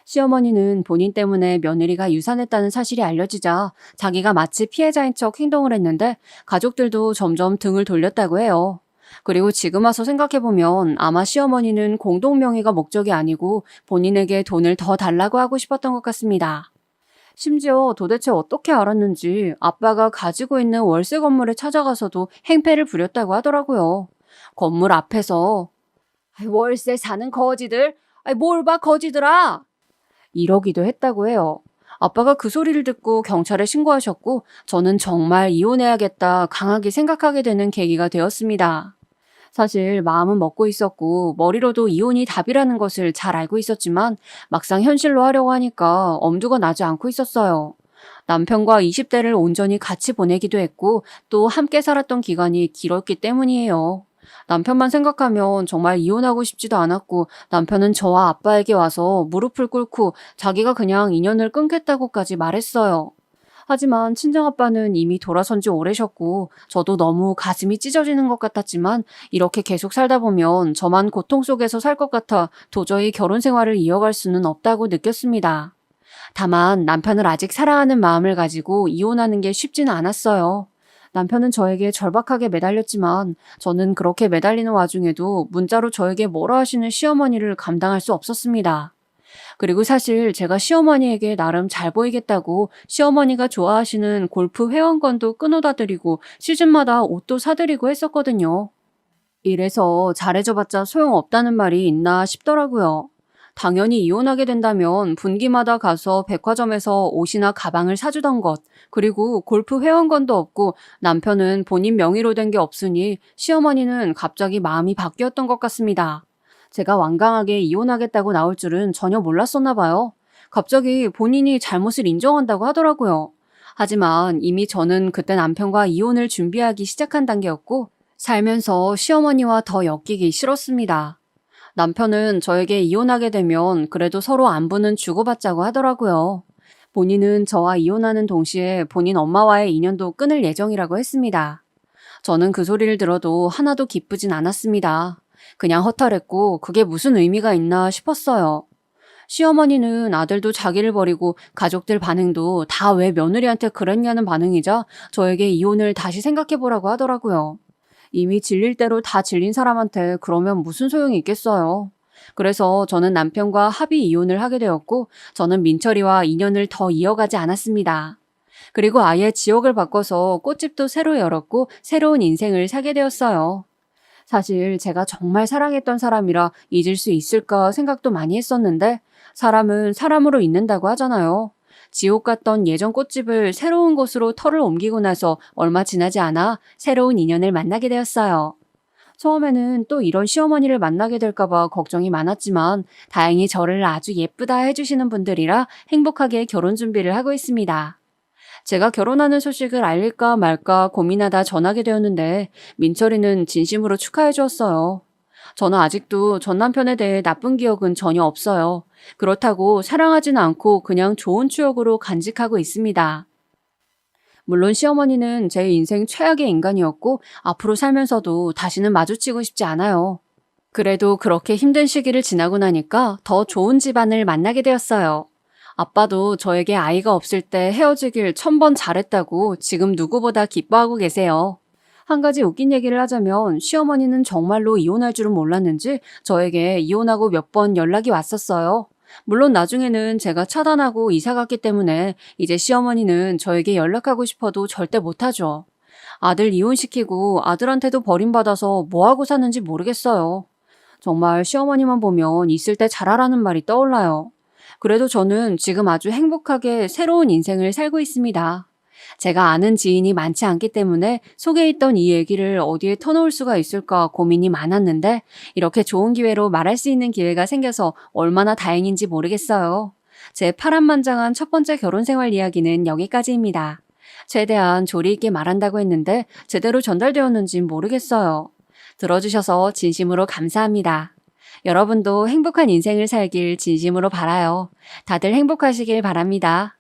시어머니는 본인 때문에 며느리가 유산했다는 사실이 알려지자 자기가 마치 피해자인 척 행동을 했는데 가족들도 점점 등을 돌렸다고 해요. 그리고 지금 와서 생각해보면 아마 시어머니는 공동명의가 목적이 아니고 본인에게 돈을 더 달라고 하고 싶었던 것 같습니다. 심지어 도대체 어떻게 알았는지 아빠가 가지고 있는 월세 건물에 찾아가서도 행패를 부렸다고 하더라고요. 건물 앞에서 월세 사는 거지들, 뭘 봐 거지들아! 이러기도 했다고 해요. 아빠가 그 소리를 듣고 경찰에 신고하셨고 저는 정말 이혼해야겠다 강하게 생각하게 되는 계기가 되었습니다. 사실 마음은 먹고 있었고 머리로도 이혼이 답이라는 것을 잘 알고 있었지만 막상 현실로 하려고 하니까 엄두가 나지 않고 있었어요. 남편과 20대를 온전히 같이 보내기도 했고 또 함께 살았던 기간이 길었기 때문이에요. 남편만 생각하면 정말 이혼하고 싶지도 않았고 남편은 저와 아빠에게 와서 무릎을 꿇고 자기가 그냥 인연을 끊겠다고까지 말했어요. 하지만 친정아빠는 이미 돌아선 지 오래셨고 저도 너무 가슴이 찢어지는 것 같았지만 이렇게 계속 살다 보면 저만 고통 속에서 살 것 같아 도저히 결혼 생활을 이어갈 수는 없다고 느꼈습니다. 다만 남편을 아직 사랑하는 마음을 가지고 이혼하는 게 쉽지는 않았어요. 남편은 저에게 절박하게 매달렸지만 저는 그렇게 매달리는 와중에도 문자로 저에게 뭐라 하시는 시어머니를 감당할 수 없었습니다. 그리고 사실 제가 시어머니에게 나름 잘 보이겠다고 시어머니가 좋아하시는 골프 회원권도 끊어다 드리고 시즌마다 옷도 사드리고 했었거든요. 이래서 잘해줘봤자 소용없다는 말이 있나 싶더라고요. 당연히 이혼하게 된다면 분기마다 가서 백화점에서 옷이나 가방을 사주던 것, 그리고 골프 회원권도 없고 남편은 본인 명의로 된 게 없으니 시어머니는 갑자기 마음이 바뀌었던 것 같습니다. 제가 완강하게 이혼하겠다고 나올 줄은 전혀 몰랐었나 봐요. 갑자기 본인이 잘못을 인정한다고 하더라고요. 하지만 이미 저는 그때 남편과 이혼을 준비하기 시작한 단계였고 살면서 시어머니와 더 엮이기 싫었습니다. 남편은 저에게 이혼하게 되면 그래도 서로 안부는 주고받자고 하더라고요. 본인은 저와 이혼하는 동시에 본인 엄마와의 인연도 끊을 예정이라고 했습니다. 저는 그 소리를 들어도 하나도 기쁘진 않았습니다. 그냥 허탈했고 그게 무슨 의미가 있나 싶었어요. 시어머니는 아들도 자기를 버리고 가족들 반응도 다 왜 며느리한테 그랬냐는 반응이자 저에게 이혼을 다시 생각해보라고 하더라고요. 이미 질릴 대로 다 질린 사람한테 그러면 무슨 소용이 있겠어요. 그래서 저는 남편과 합의 이혼을 하게 되었고 저는 민철이와 인연을 더 이어가지 않았습니다. 그리고 아예 지역을 바꿔서 꽃집도 새로 열었고 새로운 인생을 살게 되었어요. 사실 제가 정말 사랑했던 사람이라 잊을 수 있을까 생각도 많이 했었는데 사람은 사람으로 잊는다고 하잖아요. 지옥 같던 예전 꽃집을 새로운 곳으로 터를 옮기고 나서 얼마 지나지 않아 새로운 인연을 만나게 되었어요. 처음에는 또 이런 시어머니를 만나게 될까봐 걱정이 많았지만 다행히 저를 아주 예쁘다 해주시는 분들이라 행복하게 결혼 준비를 하고 있습니다. 제가 결혼하는 소식을 알릴까 말까 고민하다 전하게 되었는데 민철이는 진심으로 축하해 주었어요. 저는 아직도 전 남편에 대해 나쁜 기억은 전혀 없어요. 그렇다고 사랑하지는 않고 그냥 좋은 추억으로 간직하고 있습니다. 물론 시어머니는 제 인생 최악의 인간이었고 앞으로 살면서도 다시는 마주치고 싶지 않아요. 그래도 그렇게 힘든 시기를 지나고 나니까 더 좋은 집안을 만나게 되었어요. 아빠도 저에게 아이가 없을 때 헤어지길 1000번 잘했다고 지금 누구보다 기뻐하고 계세요. 한 가지 웃긴 얘기를 하자면 시어머니는 정말로 이혼할 줄은 몰랐는지 저에게 이혼하고 몇 번 연락이 왔었어요. 물론 나중에는 제가 차단하고 이사 갔기 때문에 이제 시어머니는 저에게 연락하고 싶어도 절대 못하죠. 아들 이혼시키고 아들한테도 버림받아서 뭐하고 사는지 모르겠어요. 정말 시어머니만 보면 있을 때 잘하라는 말이 떠올라요. 그래도 저는 지금 아주 행복하게 새로운 인생을 살고 있습니다. 제가 아는 지인이 많지 않기 때문에 속에 있던 이 얘기를 어디에 터놓을 수가 있을까 고민이 많았는데 이렇게 좋은 기회로 말할 수 있는 기회가 생겨서 얼마나 다행인지 모르겠어요. 제 파란만장한 첫 번째 결혼 생활 이야기는 여기까지입니다. 최대한 조리 있게 말한다고 했는데 제대로 전달되었는진 모르겠어요. 들어주셔서 진심으로 감사합니다. 여러분도 행복한 인생을 살길 진심으로 바라요. 다들 행복하시길 바랍니다.